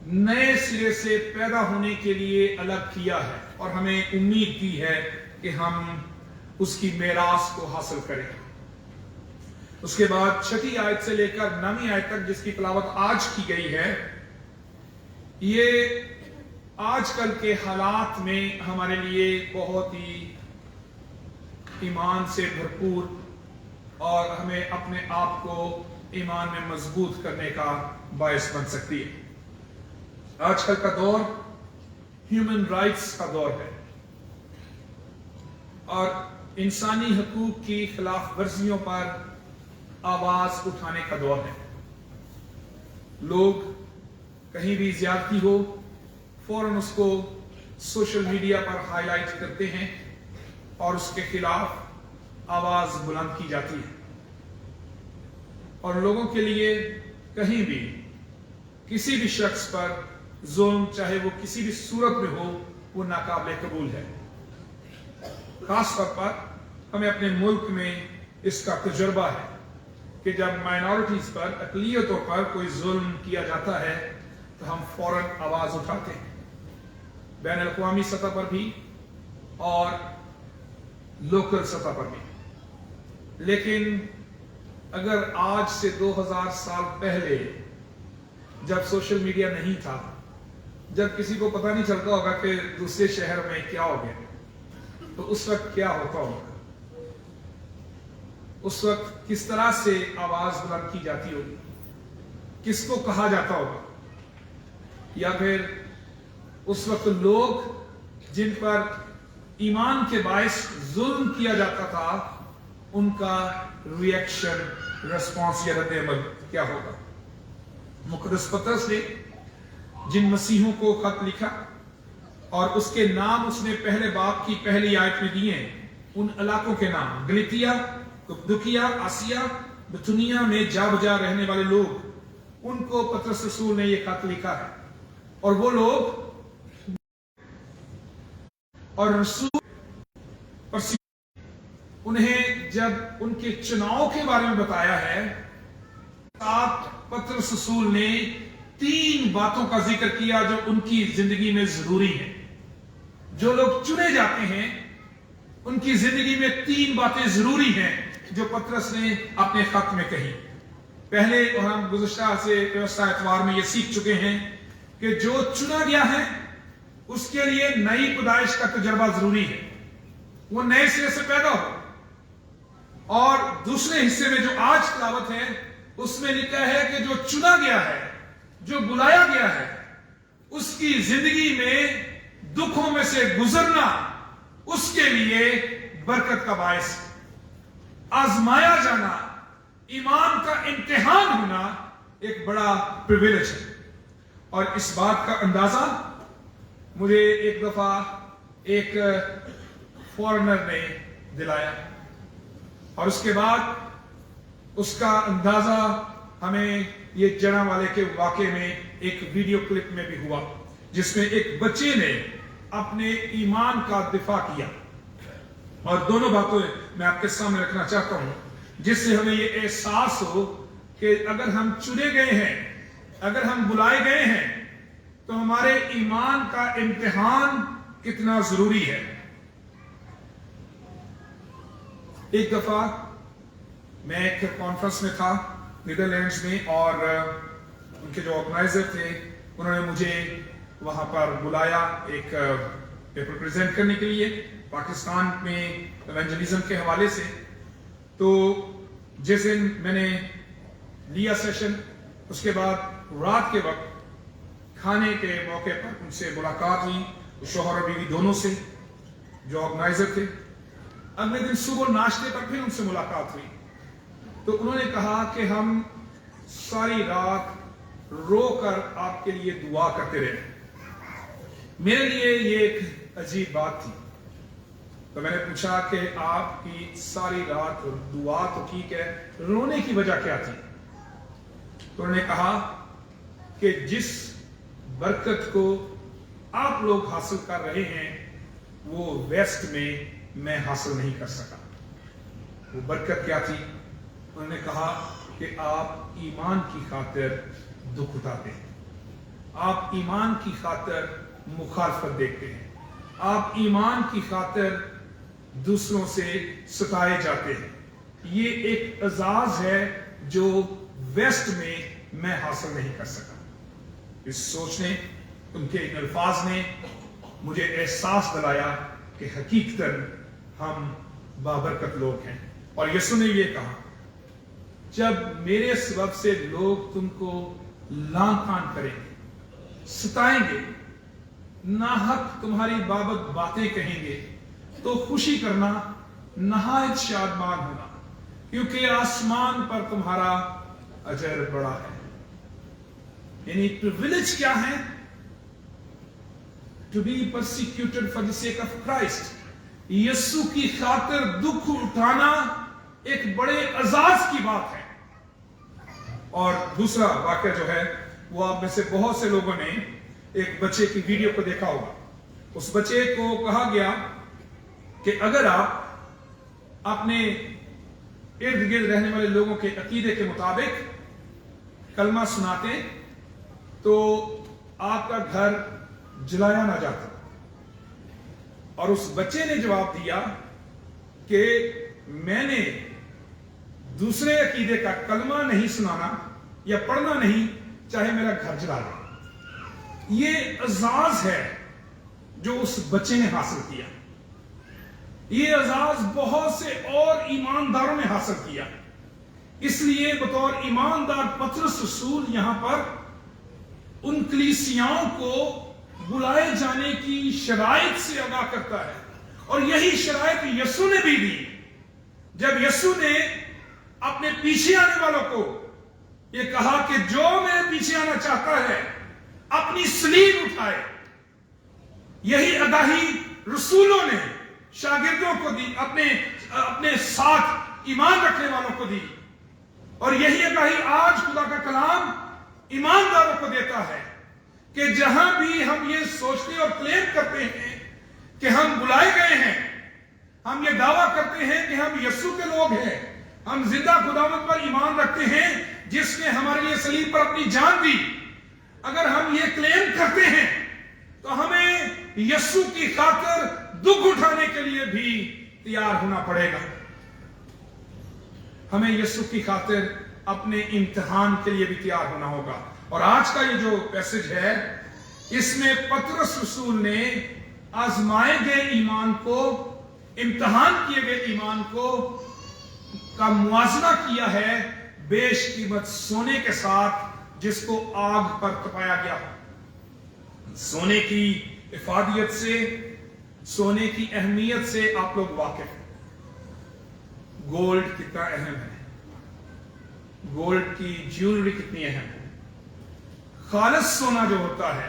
नए सिरे से पैदा होने के लिए अलग किया है, और हमें उम्मीद दी है कि हम उसकी मेरास को हासिल करें। उसके बाद 6वीं आयत से लेकर 9वीं आयत तक जिसकी तिलावत आज की गई है, ये आजकल के हालात में हमारे लिए बहुत ही ईमान से भरपूर और हमें अपने आप को ईमान में मजबूत करने का बायस बन सकती है। आजकल का दौर ह्यूमन राइट्स का दौर है, और इंसानी हकूक की खिलाफ वर्जियों पर आवाज उठाने का दौर है। लोग कहीं भी ज्यादती हो, फौरन उसको सोशल मीडिया पर हाईलाइट करते हैं और उसके खिलाफ आवाज बुलंद की जाती है, और लोगों के लिए कहीं भी किसी भी शख्स पर जुल्म, चाहे वो किसी भी सूरत में हो, वो नाकाबिले कबूल है। खास तौर पर हमें अपने मुल्क में इसका तजुर्बा है कि जब माइनॉरिटीज पर, अक़लियतों पर कोई जुल्म किया जाता है तो हम फौरन आवाज उठाते हैं, बैन अल-अक़वामी सतह पर भी और लोकल सतह पर भी। लेकिन अगर आज से 2000 साल पहले जब सोशल मीडिया नहीं था, जब किसी को पता नहीं चलता होगा कि दूसरे शहर में क्या हो गया, तो उस वक्त क्या होता होगा, उस वक्त किस तरह से आवाज बुलंद की जाती होगी, किसको कहा जाता होगा, या फिर उस वक्त लोग जिन पर ईमान के बायस जुल्म किया जाता था, उनका रिएक्शन, रिस्पॉन्स या रद्द-ए-अमल क्या होगा। मुक़द्दस पतरस ने जिन मसीहों को खत लिखा और उसके नाम उसने पहले बाब की पहली आयत में दिए, उन इलाकों के नाम गलातिया, कप्पदोकिया, आसिया, बिथुनिया में जा बजा रहने वाले लोग, उनको पतरस रसूल ने यह खत लिखा है। और वो लोग और रसूल उन्हें जब उनके चुनाव के बारे में बताया है, पतरस रसूल ने 3 बातों का जिक्र किया जो उनकी जिंदगी में जरूरी है। जो लोग चुने जाते हैं उनकी जिंदगी में 3 बातें जरूरी हैं जो पतरस ने अपने खत में कही। पहले, और हम गुज़श्ता से व्यवस्था एतवार में ये सीख चुके हैं कि जो चुना गया है उसके लिए नई पैदाइश का तजर्बा जरूरी है, वो नए सिरे से पैदा हो। और दूसरे हिस्से में जो आज तिलावत है उसमें लिखा है कि जो चुना गया है, जो बुलाया गया है, उसकी जिंदगी में दुखों में से गुजरना उसके लिए बरकत का बायस, आजमाया जाना, ईमान का इम्तिहान होना एक बड़ा प्रिविलेज है। और इस बात का अंदाजा मुझे एक दफा एक फॉरेनर ने दिलाया, और उसके बाद उसका अंदाजा हमें ये जड़ा वाले के वाक़े में एक वीडियो क्लिप में भी हुआ, जिसमें एक बच्चे ने अपने ईमान का दिफा किया। और दोनों बातें मैं आपके सामने रखना चाहता हूं, जिससे हमें ये एहसास हो कि अगर हम चुने गए हैं, अगर हम बुलाए गए हैं, तो हमारे ईमान का इम्तिहान कितना जरूरी है। एक दफा मैं एक कॉन्फ्रेंस में था नीदरलैंड्स में, और उनके जो ऑर्गेनाइजर थे उन्होंने मुझे वहां पर बुलाया एक पेपर प्रेजेंट करने के लिए पाकिस्तान में इवेंजलिज्म के हवाले से। तो जिस दिन मैंने लिया सेशन, उसके बाद रात के वक्त खाने के मौके पर उनसे मुलाकात हुई, शौहर और बीवी दोनों से, जो ऑर्गेनाइजर थे। अगले दिन सुबह नाश्ते पर फिर उनसे मुलाकात हुई, तो उन्होंने कहा कि हम सारी रात रोकर आपके लिए दुआ करते रहे। मेरे लिए ये एक अजीब बात थी। तो मैंने पूछा कि आपकी सारी रात दुआ तो ठीक है, रोने की वजह क्या थी? तो उन्होंने कहा कि जिस बरकत को आप लोग हासिल कर रहे हैं वो वेस्ट में मैं हासिल नहीं कर सका। वो बरकत क्या थी? उन्होंने कहा कि आप ईमान की खातिर दुख उठाते हैं, आप ईमान की खातिर मुखालफत देखते हैं, आप ईमान की खातिर दूसरों से सताए जाते हैं। ये एक एजाज है जो वेस्ट में मैं हासिल नहीं कर सका। इस सोच ने, उनके इन अल्फाज ने मुझे एहसास दिलाया कि हकीकतन हम बाबरकत लोग हैं। और यीशु ने ये कहा, जब मेरे सबब से लोग तुमको लांतान करेंगे, सताएंगे, नाहक तुम्हारी बाबत बातें कहेंगे, तो खुशी करना, नहायत शादमान होना, क्योंकि आसमान पर तुम्हारा अजर बड़ा है। यानी प्रिविलेज क्या है? To be persecuted for the sake of Christ. यीशु की खातिर दुख उठाना एक बड़े एजाज की बात है। और दूसरा वाक्य जो है वो आप में से बहुत से लोगों ने एक बच्चे की वीडियो को देखा होगा। उस बच्चे को कहा गया कि अगर आप अपने इर्द गिर्द रहने वाले लोगों के अकीदे के मुताबिक कलमा सुनाते तो आपका घर जलाया ना जाता। और उस बच्चे ने जवाब दिया کہ میں نے دوسرے عقیدے کا کلمہ نہیں سنانا یا پڑھنا نہیں، چاہے میرا گھر جلا دے۔ یہ اعزاز ہے جو اس بچے نے حاصل کیا، یہ اعزاز بہت سے اور ایمانداروں نے حاصل کیا۔ اس لیے بطور ایماندار پطرس رسول یہاں پر ان کلیسیاؤں کو بلائے جانے کی شرائط سے آگاہ کرتا ہے، اور یہی شرائط یسوع نے بھی دی جب یسوع نے اپنے پیچھے آنے والوں کو یہ کہا کہ جو میرے پیچھے آنا چاہتا ہے اپنی صلیب اٹھائے۔ یہی آگاہی رسولوں نے شاگردوں کو دی، اپنے ساتھ ایمان رکھنے والوں کو دی، اور یہی آگاہی آج خدا کا کلام ایمانداروں کو دیتا ہے کہ جہاں بھی ہم یہ سوچتے اور کلیم کرتے ہیں کہ ہم بلائے گئے ہیں، ہم یہ دعویٰ کرتے ہیں کہ ہم یسوع کے لوگ ہیں، ہم زندہ خداوند پر ایمان رکھتے ہیں جس نے ہمارے لیے صلیب پر اپنی جان دی، اگر ہم یہ کلیم کرتے ہیں تو ہمیں یسوع کی خاطر دکھ اٹھانے کے لیے بھی تیار ہونا پڑے گا۔ ہمیں یسوع کی خاطر اپنے امتحان کے لیے بھی تیار ہونا ہوگا۔ اور آج کا یہ جو پیسج ہے، اس میں پطرس رسول نے آزمائے گئے ایمان کو، امتحان کیے گئے ایمان کو کا موازنہ کیا ہے بیش قیمت سونے کے ساتھ، جس کو آگ پر تپایا گیا۔ سونے کی افادیت سے، سونے کی اہمیت سے آپ لوگ واقف ہیں۔ گولڈ کتنا اہم ہے، گولڈ کی جیولری کتنی اہم ہے۔ خالص سونا جو ہوتا ہے،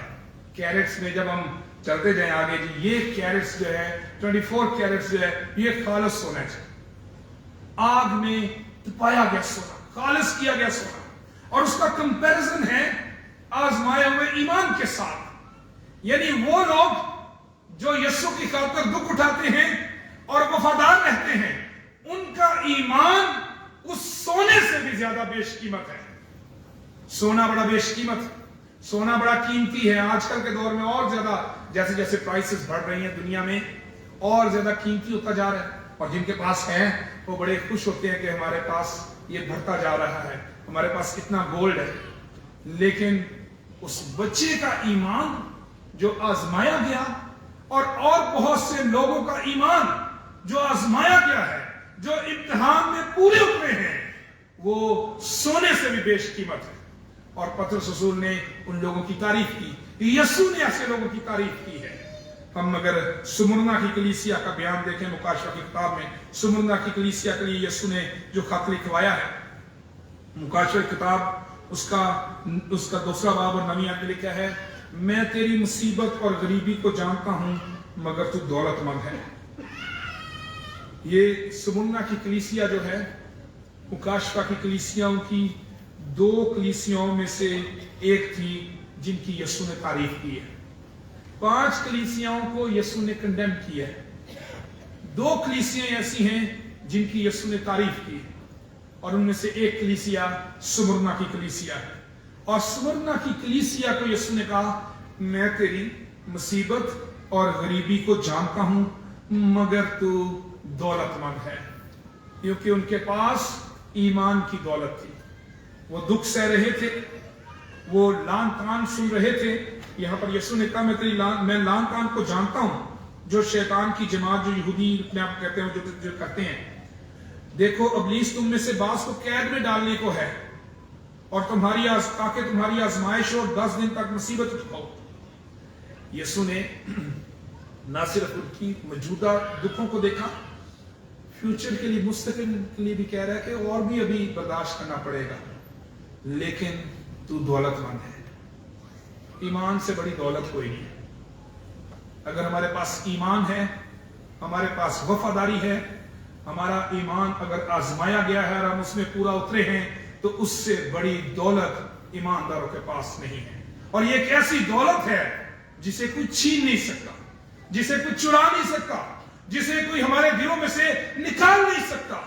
کیرٹس میں جب ہم چلتے جائیں آگے، جی یہ کیرٹس جو ہے 24 کیرٹس جو ہے، یہ خالص سونا ہے، آگ میں تپایا گیا سونا، خالص کیا گیا سونا۔ اور اس کا کمپیرزن ہے آزمائے ہوئے ایمان کے ساتھ، یعنی وہ لوگ جو یسوع کی خاطر دکھ اٹھاتے ہیں اور وفادار رہتے ہیں، ان کا ایمان اس سونے سے بھی زیادہ بیش قیمت ہے۔ سونا بڑا بیش قیمت ہے، سونا بڑا قیمتی ہے۔ آج کل کے دور میں اور زیادہ، جیسے جیسے پرائسز بڑھ رہی ہیں دنیا میں، اور زیادہ قیمتی ہوتا جا رہا ہے، اور جن کے پاس ہے وہ بڑے خوش ہوتے ہیں کہ ہمارے پاس یہ بڑھتا جا رہا ہے، ہمارے پاس کتنا گولڈ ہے۔ لیکن اس بچے کا ایمان جو آزمایا گیا، اور بہت سے لوگوں کا ایمان جو آزمایا گیا ہے، جو امتحان میں پورے اترے ہیں، وہ سونے سے بھی بیش قیمت ہے۔ اور پطرس رسول نے ان لوگوں کی تعریف کی، یسوع نے ایسے لوگوں کی تعریف کی ہے۔ ہم اگر سمرنا کی کلیسیا کا بیان دیکھیں مکاشفہ کی کتاب میں، سمرنا کی کلیسیا کے لیے یسوع نے جو خط لکھوایا ہے، مکاشفہ کی کتاب اس کا 2 باب اور 9 آیت میں لکھا ہے، میں تیری مصیبت اور غریبی کو جانتا ہوں مگر تو دولت مند ہے۔ یہ سمرنا کی کلیسیا جو ہے، مکاشفہ کی کلیسیاؤں کی 2 کلیسیاؤں میں سے ایک تھی جن کی یسوع نے تعریف کی ہے۔ 5 کلیسیاؤں کو یسوع نے کنڈیم کیا ہے، 2 کلیسیاں ایسی ہیں جن کی یسوع نے تعریف کی ہے، اور ان میں سے ایک کلیسیا سمرنا کی کلیسیا ہے۔ اور سمرنا کی کلیسیا کو یسوع نے کہا، میں تیری مصیبت اور غریبی کو جانتا ہوں مگر تو دولت مند ہے، کیونکہ ان کے پاس ایمان کی دولت تھی۔ وہ دکھ سہ رہے تھے، وہ لان تان سن رہے تھے۔ یہاں پر یسوع نے کہا، میں لان تان کو جانتا ہوں، جو شیطان کی جماعت، جو یہودی اپنے آپ کہتے ہیں، جو کرتے ہیں۔ دیکھو ابلیس تم میں سے بعض کو قید میں ڈالنے کو ہے، اور تاکہ تمہاری آزمائش ہو، 10 دن تک مصیبت اٹھاؤ۔ یسوع نے نہ صرف ان کی موجودہ دکھوں کو دیکھا، فیوچر کے لیے، مستقبل کے لیے بھی کہہ رہا ہے کہ اور بھی ابھی برداشت کرنا پڑے گا، لیکن تو دولت مند ہے۔ ایمان سے بڑی دولت کوئی نہیں ہے۔ اگر ہمارے پاس ایمان ہے، ہمارے پاس وفاداری ہے، ہمارا ایمان اگر آزمایا گیا ہے اور ہم اس میں پورا اترے ہیں، تو اس سے بڑی دولت ایمانداروں کے پاس نہیں ہے۔ اور یہ ایک ایسی دولت ہے جسے کوئی چھین نہیں سکتا، جسے کوئی چرا نہیں سکتا، جسے کوئی ہمارے دلوں میں سے نکال نہیں سکتا۔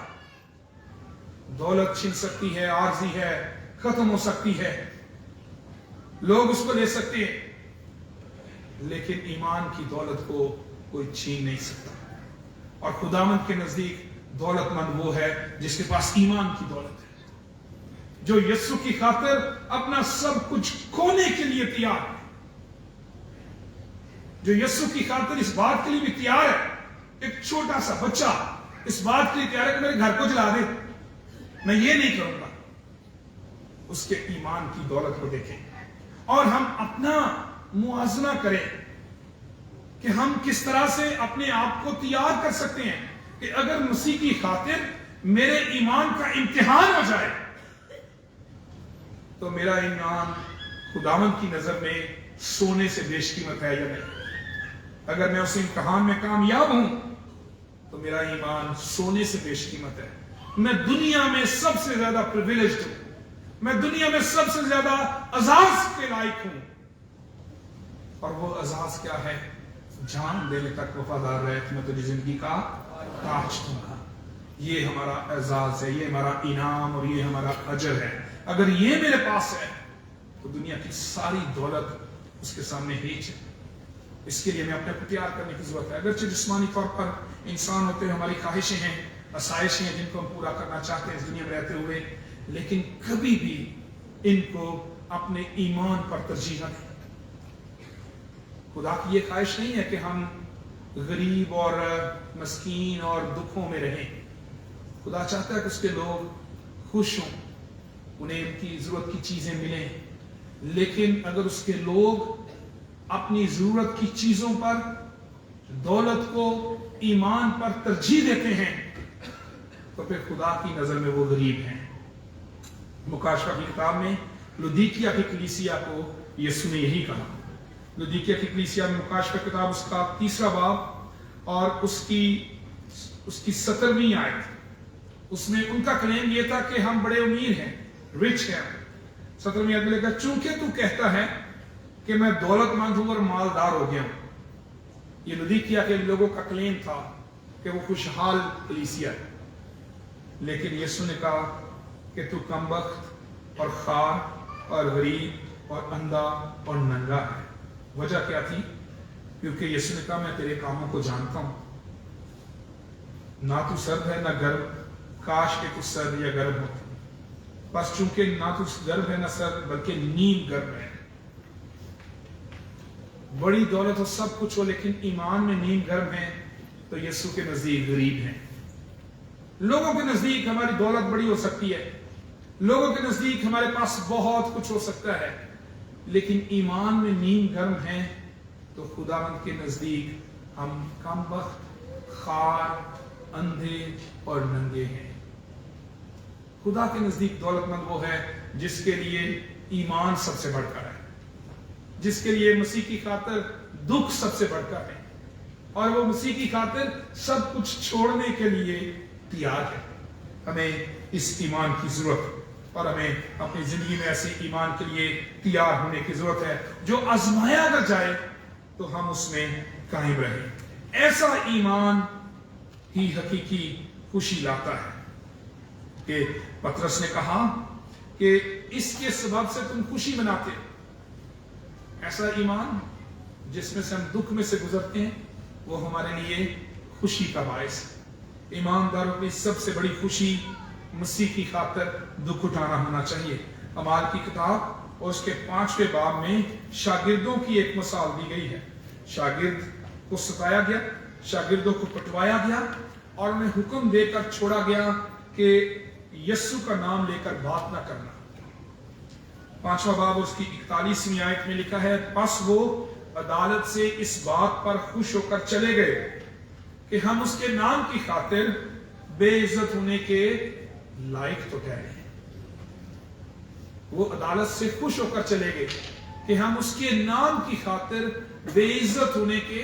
دولت چھن سکتی ہے، عارضی ہے، ختم ہو سکتی ہے، لوگ اس کو لے سکتے ہیں، لیکن ایمان کی دولت کو کوئی چھین نہیں سکتا۔ और खुदावंद के नजदीक दौलतमंद वो है जिसके पास ईमान की दौलत है, जो यीशु की खातिर अपना सब कुछ खोने के लिए तैयार है, जो यीशु की खातिर इस बात के लिए भी तैयार है, एक छोटा सा बच्चा इस बात के लिए तैयार है कि मेरे घर को जला दे, मैं ये नहीं करूंगा। उसके ईमान की दौलत को देखें और हम अपना मुआवजा करें कि हम किस तरह से अपने आप को तैयार कर सकते हैं कि अगर मसीह की खातिर मेरे ईमान का इम्तिहान हो जाए तो मेरा ईमान खुदावंद की नजर में सोने से बेशकीमत है या नहीं। अगर मैं उस इम्तिहान में कामयाब हूं तो मेरा ईमान सोने से बेशकीमत है। मैं दुनिया में सबसे ज्यादा प्रिविलेज्ड हूं, मैं दुनिया में सबसे ज्यादा अजाज के लायक हूं, और वो अजाज क्या है? जान देने तक वफादार रहे कि मैं तुझे जिंदगी का ताज दूंगा। ये हमारा एजाज है, ये हमारा इनाम और ये हमारा अजर है। अगर ये मेरे पास है तो दुनिया की सारी दौलत उसके सामने हेच है। इसके लिए मैं अपने को तैयार करने की जरूरत है। अगरचे जिस्मानी तौर पर इंसान होते हैं, हमारी ख्वाहिशें हैं, आसाइशें हैं जिनको हम पूरा करना चाहते हैं इस दुनिया में रहते हुए, लेकिन कभी भी इनको अपने ईमान पर तरजीह न दें। खुदा की ये ख्वाहिश नहीं है कि हम गरीब और मस्कीन और दुखों में रहें। खुदा चाहता है कि उसके लोग खुश हों, उन्हें उनकी जरूरत की चीजें मिलें, लेकिन अगर उसके लोग अपनी जरूरत की चीजों पर, दौलत को ईमान पर तरजीह देते हैं तो फिर खुदा की नजर में वो गरीब हैं। मुकाशवा की किताब में लुदीकिया की कलीसिया को यीशु ने यही कहा। लुदीकिया की कलीसिया में मुकाशवा किताब उसका 3 बाब और उसकी 17वीं आयत, उसमें उनका क्लेम यह था कि हम बड़े अमीर हैं, रिच हैं। 17वीं आयत में लिखा, चूंकि तू कहता है कि मैं दौलतमंद हूं और मालदार हो गया हूं। ये लुदीकिया के लोगों का क्लेम था कि वो खुशहाल कलीसिया है, लेकिन यीशु ने कहा कि तू कमबख्त और खार और गरीब और अंधा और नंगा है। वजह क्या थी? क्योंकि यीशु ने कहा मैं तेरे कामों को जानता हूं, ना तू सर्द है ना गर्म, काश के तू सर्द या गर्म होती, बस चूंकि ना तू गर्म है ना सर्द बल्कि नीम गर्म है। बड़ी दौलत हो, सब कुछ हो, लेकिन ईमान में नीम गर्म है तो यीशु के नजदीक गरीब है। लोगों के नजदीक हमारी दौलत बड़ी हो सकती है, लोगों के नजदीक हमारे पास बहुत कुछ हो सकता है, लेकिन ईमान में नीम गर्म है तो खुदावंद के नजदीक हम कमबख्त, खार, अंधे और नंगे हैं। खुदा के नजदीक दौलतमंद वो है जिसके लिए ईमान सबसे बढ़कर है, जिसके लिए मसीह की खातिर दुख सबसे बढ़कर है, और वो मसीह की खातिर सब कुछ छोड़ने के लिए तैयार है। हमें इस ईमान की जरूरत और हमें अपनी जिंदगी में ऐसे ईमान के लिए तैयार होने की जरूरत है जो आजमाया अगर जाए तो हम उसमें कायम रहें। ऐसा ईमान ही हकीकी खुशी लाता है कि पतरस ने कहा कि इसके सबब से तुम खुशी मनाते हो। ऐसा ईमान जिसमें से हम दुख में से गुजरते हैं वो हमारे लिए खुशी का बायस है। ईमानदारों की सबसे बड़ी खुशी मसीह की खातिर दुख उठाना होना चाहिए। अमाल की किताब और उसके 5वें बाब में शागिर्दों की एक मिसाल दी गई है। शागिर्द को सताया गया, शागिर्दों को पटवाया गया और उन्हें हुक्म देकर छोड़ा गया कि यीशु का नाम लेकर बात ना करना। 5वां बाब उसकी 41वीं आयत में लिखा है, बस वो अदालत से इस बात पर खुश होकर चले गए कि हम उसके नाम की खातिर बेइज्जत होने के लायक तो ठहरे। वो अदालत से खुश होकर चले गए कि हम उसके नाम की खातिर बेइज्जत होने के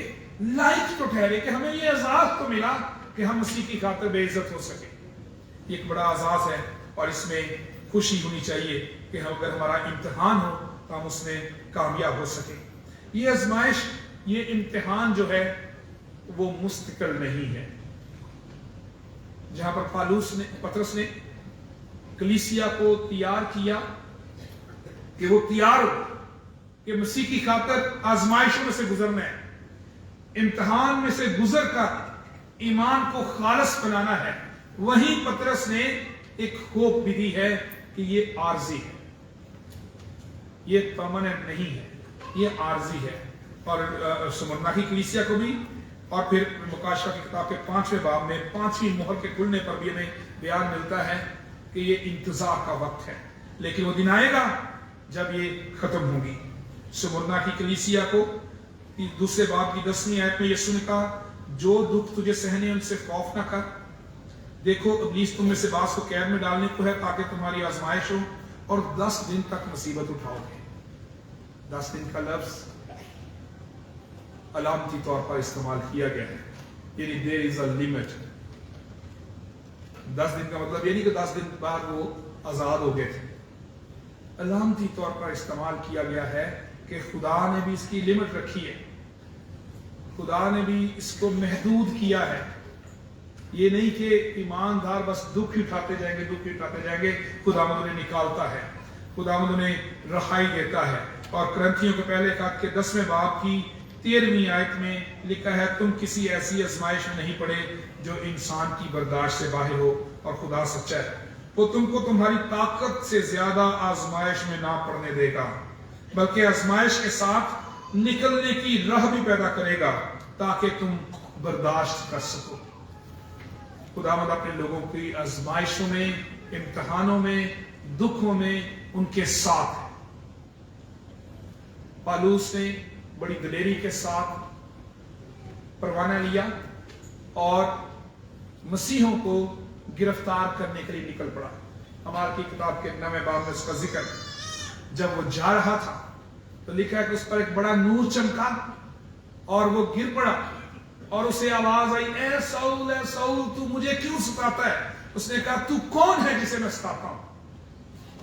लायक तो ठहरे, कि हमें ये एजाज तो मिला कि हम उसी की खातिर बेइज्जत हो सके। ये एक बड़ा एजाज है और इसमें खुशी होनी चाहिए कि हम अगर हमारा इम्तिहान हो तो हम उसमें कामयाब हो सके। ये आजमाइश, ये इम्तिहान जो है वो मुस्तकिल नहीं है। जहां पर पतरस ने कलीसिया को तैयार किया कि वो तैयार हो कि मसीह की खातिर आजमाइशों में से गुजरना है, इम्तिहान में से गुजर कर ईमान को खालस बनाना है, वहीं पतरस ने एक होप भी दी है कि ये आर्जी है, ये परमानेंट नहीं है, ये आर्जी है। और स्मुरना की कलीसिया को भी, और फिर मुकाशवा की किताब के 5वें बाब में 5वीं मोहर के खुलने पर भी हमें बयान मिलता है कि ये इंतजार का वक्त है, लेकिन वो दिन आएगा जब ये खत्म होगी। स्मुरना की कलीसिया को दूसरे बाब की 10वीं आयत में यीशु ने कहा, जो दुख तुझे सहने उनसे खौफ ना कर, देखो इब्लीस तुम में से बास को कैद में डालने को है ताकि तुम्हारी आजमाइश हो, और 10 दिन तक मुसीबत उठाओगे। 10 दिन का लफ्ज अलामती तौर पर इस्तेमाल किया गया है, यानी देयर इज अ लिमिट। 10 दिन का मतलब ये नहीं कि 10 दिन बाद वो आजाद हो गए थे, अलामती तौर पर इस्तेमाल किया गया है कि खुदा ने भी इसकी लिमिट रखी है, खुदा ने भी इसको महदूद किया है। ये नहीं कि ईमानदार बस दुख ही उठाते जाएंगे, दुख ही उठाते जाएंगे, खुदावंद उन्हें निकालता है, खुदावंद उन्हें रहाई देता है। और करंथियों के पहले खत के 10वें बाब की 13वीं आयत में लिखा है, तुम किसी ऐसी आजमाइश में नहीं पड़े जो इंसान की बर्दाश्त से बाहर हो, और खुदा सच्चा है, वो तुमको तुम्हारी ताकत से ज्यादा आजमाइश में ना पड़ने देगा, बल्कि आजमाइश के साथ निकलने की राह भी पैदा करेगा ताकि तुम बर्दाश्त कर सको। खुदावंद अपने लोगों की आजमाइशों में, इम्तिहानों में, दुखों में उनके साथ है। पालूस ने बड़ी दलेरी के साथ परवाना लिया और मसीहों को गिरफ्तार करने के लिए निकल पड़ा। हमारे की किताब के 9वें बाब में उसका जिक्र, जब वो जा रहा था तो लिखा है कि उस पर एक बड़ा नूर चमका और वो गिर पड़ा, और उसे आवाज आई, ए साउल तू मुझे क्यों सताता है? उसने कहा, तू कौन है जिसे मैं सताता हूं?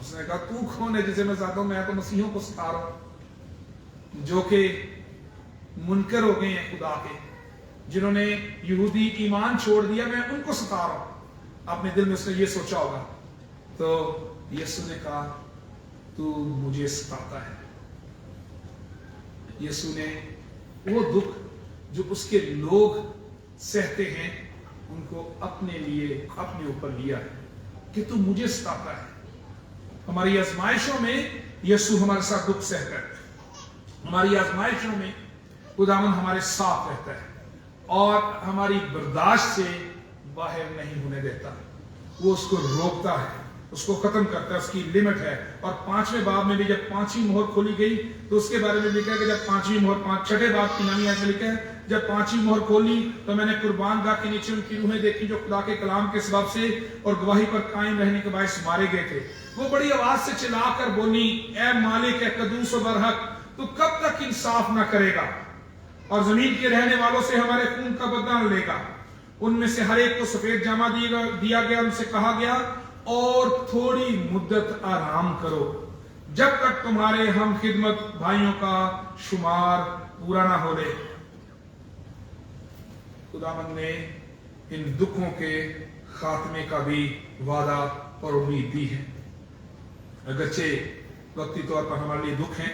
उसने कहा, तू कौन है जिसे मैं सताता हूं? मैं तो मसीहों को सता रहा हूं जो कि मुनकर हो गए हैं खुदा के, जिन्होंने यहूदी ईमान छोड़ दिया, मैं उनको सता रहा हूं। अपने दिल में उसने ये सोचा होगा। तो यीशु ने कहा, तू मुझे सताता है। यीशु ने वो दुख जो उसके लोग सहते हैं उनको अपने लिए, अपने ऊपर लिया है कि तू मुझे सताता है। हमारी आजमाइशों में यीशु हमारे साथ दुख सहता है, हमारी आजमाइशों में खुदावंद हमारे साथ रहता है और हमारी बर्दाश्त से बाहर नहीं होने देता। वो उसको रोकता है, उसको खत्म करता है, उसकी लिमिट है। और 5वें बाब में भी जब 5वीं मोहर खोली गई तो उसके बारे में लिखा है कि जब 5वीं मोहर, 6ठे बाब की 9वीं आयत में लिखा है, जब 5वीं मोहर खोली तो मैंने कुर्बान गाह के नीचे उनकी रूहें देखी जो खुदा के कलाम के सबब से और गवाही पर कायम रहने के बायस मारे गए थे। वो बड़ी आवाज से चिल्लाकर बोली, ए मालिक है कदूस और बरहक, तू कब तक इंसाफ ना करेगा और जमीन के रहने वालों से हमारे खून का बदला न लेगा? उनमें से हर एक को सफेद जामा दिया गया, उनसे कहा गया, और थोड़ी मुद्दत आराम करो जब तक तुम्हारे हम खिदमत भाइयों का शुमार पूरा ना हो ले। खुदावंद ने इन दुखों के खात्मे का भी वादा और उम्मीद दी है। अगरचे वक्ती तौर पर हमारे लिए दुख हैं,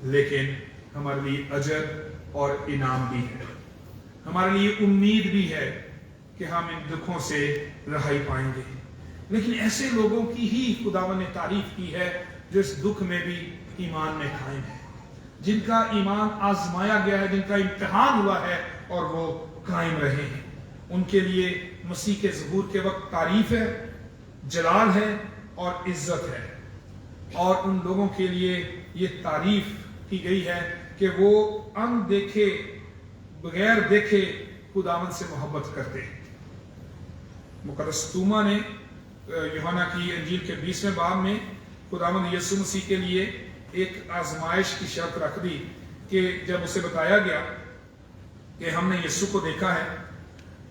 लेकिन हमारे लिए अजर और इनाम भी है, हमारे लिए उम्मीद भी है कि हम इन दुखों से रहाई पाएंगे। लेकिन ऐसे लोगों की ही खुदावंद ने तारीफ की है जो इस दुख में भी ईमान में कायम है, जिनका ईमान आजमाया गया है, जिनका इम्तिहान हुआ है और वो कायम रहे हैं। उनके लिए मसीह के ज़हूर के वक्त तारीफ है, जलाल है और इज्जत है। और उन लोगों के लिए ये तारीफ की गई है कि वो अनदेखे, बगैर देखे खुदावंद से मोहब्बत करते हैं। मुकद्दस तूमा ने यूहन्ना की इंजील के 20वें बाब में खुदावंद यीशु मसीह के लिए एक आजमाइश की शर्त रख दी कि जब उसे बताया गया कि हमने यीशु को देखा है,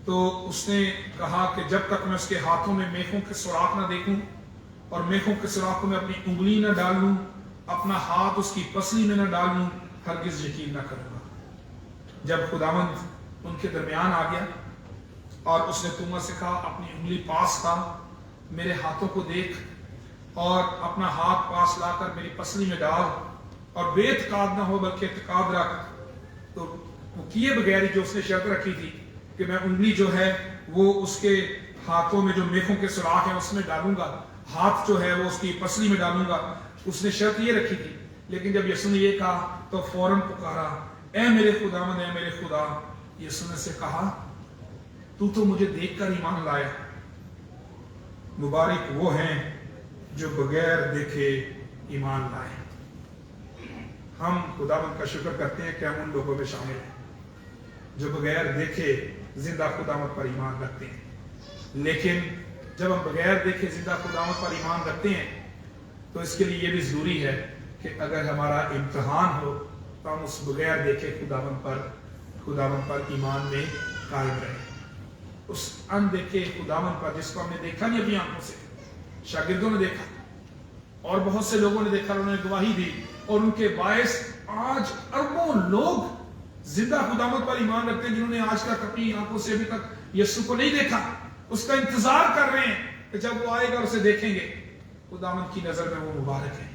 तो उसने कहा कि जब तक मैं उसके हाथों में मेखों के सुराख ना देखूं और मेखों के सुराखों में अपनी उंगली ना डाल लूं, अपना हाथ उसकी पसली में ना डाल लूं, हरगिज यकीन ना करूंगा। जब खुदावंद उनके दरमियान आ गया और उसने तुमा से कहा, अपनी उंगली पास था, मेरे हाथों को देख और अपना हाथ पास लाकर मेरी पसली में डाल और बेतकाद ना हो बल्कि इत्काद रख, तो वो किए बगैर ही जो उसने शर्त रखी थी کہ میں انگلی جو ہے وہ اس کے ہاتھوں میں جو میخوں کے سوراخ ہیں اس میں ڈالوں گا، ہاتھ جو ہے وہ اس کی پسلی میں ڈالوں گا. اس نے شرط یہ رکھی تھی، لیکن جب یسوع نے یہ کہا تو فوراً پکارا، اے میرے خداوند، اے میرے خدا. یسوع نے سے کہا تو مجھے دیکھ کر ایمان لایا. مبارک وہ ہیں جو بغیر دیکھے ایمان لائے. ہم خداوند کا شکر کرتے ہیں کہ ہم ان لوگوں میں شامل ہیں جو بغیر دیکھے زندہ خداوند پر ایمان رکھتے ہیں. لیکن جب ہم بغیر دیکھے زندہ خداوند پر ایمان رکھتے ہیں تو اس کے لیے یہ بھی ضروری ہے کہ اگر ہمارا امتحان ہو تو ہم اس بغیر دیکھے خداوند پر ایمان میں قائم رہیں. اس اندیکھے خداوند پر جس کو ہم نے دیکھا نہیں اپنی آنکھوں سے، شاگردوں نے دیکھا اور بہت سے لوگوں نے دیکھا، انہوں نے گواہی دی، اور ان کے باعث آج اربوں لوگ زندہ خداوند پر ایمان رکھتے ہیں جنہوں نے آج تک اپنی آنکھوں سے ابھی تک یسوع کو نہیں دیکھا. اس کا انتظار کر رہے ہیں کہ جب وہ آئے گا اسے دیکھیں گے. خداوند کی نظر میں وہ مبارک ہے.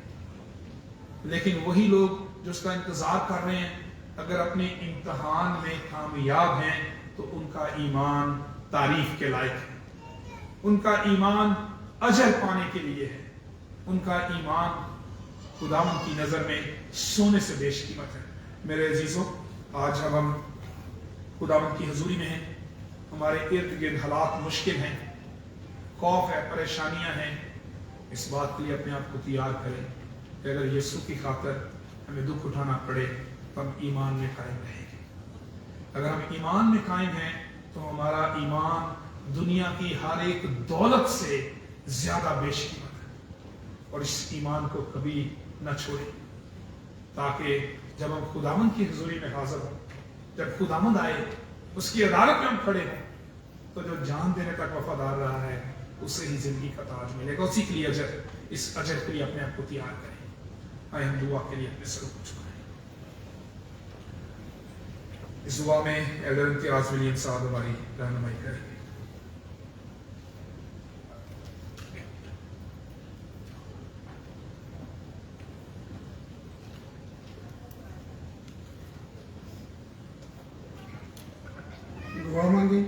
لیکن وہی لوگ جو اس کا انتظار کر رہے ہیں اگر اپنے امتحان میں کامیاب ہیں تو ان کا ایمان تعریف کے لائق ہے. ان کا ایمان اجر پانے کے لیے ہے. ان کا ایمان خداوند کی نظر میں سونے سے بیش قیمت ہے. میرے عزیزوں، آج جب ہم خداوند کی حضوری میں ہیں، ہمارے ارد گرد حالات مشکل ہیں، خوف ہے، پریشانیاں ہیں. اس بات کے لیے اپنے آپ کو تیار کریں کہ اگر یسوع کی خاطر ہمیں دکھ اٹھانا پڑے تو ہم ایمان میں قائم رہیں گے. اگر ہم ایمان میں قائم ہیں تو ہمارا ایمان دنیا کی ہر ایک دولت سے زیادہ بیش قیمت ہے. اور اس ایمان کو کبھی نہ چھوڑیں تاکہ جب ہم خداوند کی حضوری میں حاضر ہوں، جب خداوند آئے، اس کی عدالت میں ہم کھڑے ہوں، تو جو جان دینے تک وفادار رہا ہے اسے ہی زندگی کا تاج ملے گا. اسی کے لیے اجر، اس اجر کے لیے اپنے آپ کو تیار کریں. آئے ہم دعا کے لیے اپنے سروں کو جھکائیں. اس دعا میں ایلڈر امتیاز ولیم صاحب ہماری رہنمائی کریں گے. دعا مانگیں.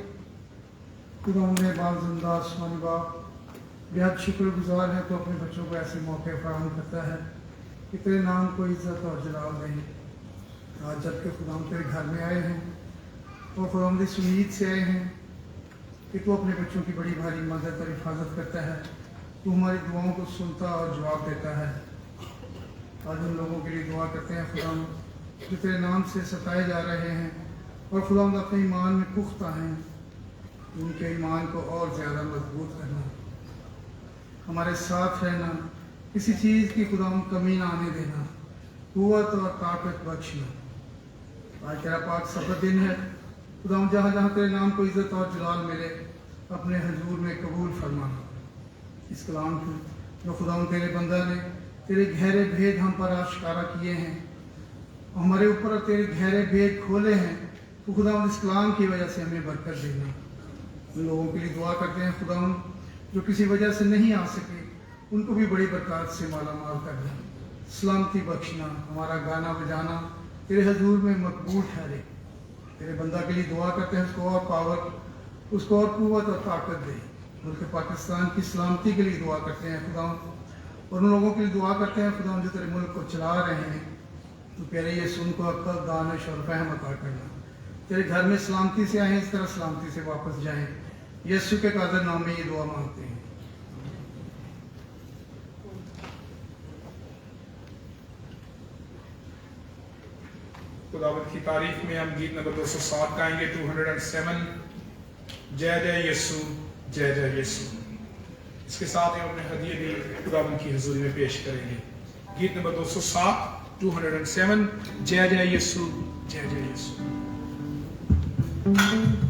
خدا نے باپ زندہ آسمانی باپ بہت شکر گزار ہے تو اپنے بچوں کو ایسے موقع فراہم کرتا ہے کہ تیرے نام کو عزت اور جلال دیں. آج جب کہ خدا تیرے گھر میں آئے ہیں اور خدا اس امید سے آئے ہیں کہ تو اپنے بچوں کی بڑی بھاری مدد اور حفاظت کرتا ہے. تو ہماری دعاؤں کو سنتا اور جواب دیتا ہے. آج ہم لوگوں کے لیے دعا کرتے ہیں خدا جو تیرے نام سے ستائے جا رہے ہیں اور خدا اپنے ایمان میں پختہ ہیں، ان کے ایمان کو اور زیادہ مضبوط کرنا، ہمارے ساتھ رہنا، کسی چیز کی خدا کمی نہ آنے دینا، قوت اور طاقت بخشنا. آج تیرا پاک سبت دن ہے خدا، جہاں جہاں تیرے نام کو عزت اور جلال ملے اپنے حضور میں قبول فرمانا. اس کلام کو جو خدا تیرے بندہ نے تیرے گہرے بھید ہم پر آشکارا کیے ہیں، ہمارے اوپر تیرے گہرے بھید کھولے ہیں، تو خدا اس کلام کی وجہ سے ہمیں برکت دینا. ان لوگوں کے لیے دعا کرتے ہیں خدا جو کسی وجہ سے نہیں آ سکے، ان کو بھی بڑی برکات سے مالا مال کرنا، سلامتی بخشنا، ہمارا گانا بجانا تیرے حضور میں مقبول ٹھہرے. تیرے بندہ کے لیے دعا کرتے ہیں اس کو اور پاور، اس کو اور قوت اور طاقت دے. ملک پاکستان کی سلامتی کے لیے دعا کرتے ہیں خدا، اور ان لوگوں کے لیے دعا کرتے ہیں خدا جو تیرے ملک کو چلا رہے ہیں. تو پیارے یسوع ان کو عقل، دانش اور فہم عطا کرنا. تیرے گھر میں سلامتی سے آئیں، اس طرح سلامتی سے واپس جائیں. یسوع کے قادر نام میں یہ دعا مانگتے ہیں. خداوند کی تعریف میں ہم گیت نمبر 207 گائیں گے. 207 جے جے یسوع، جے جے یسوع. اس کے ساتھ ہم اپنے ہدیے بھی خداوند کی حضوری میں پیش کریں گے. گیت نمبر 207 207 جے جے یسوع، جے جے یسوع. Yeah.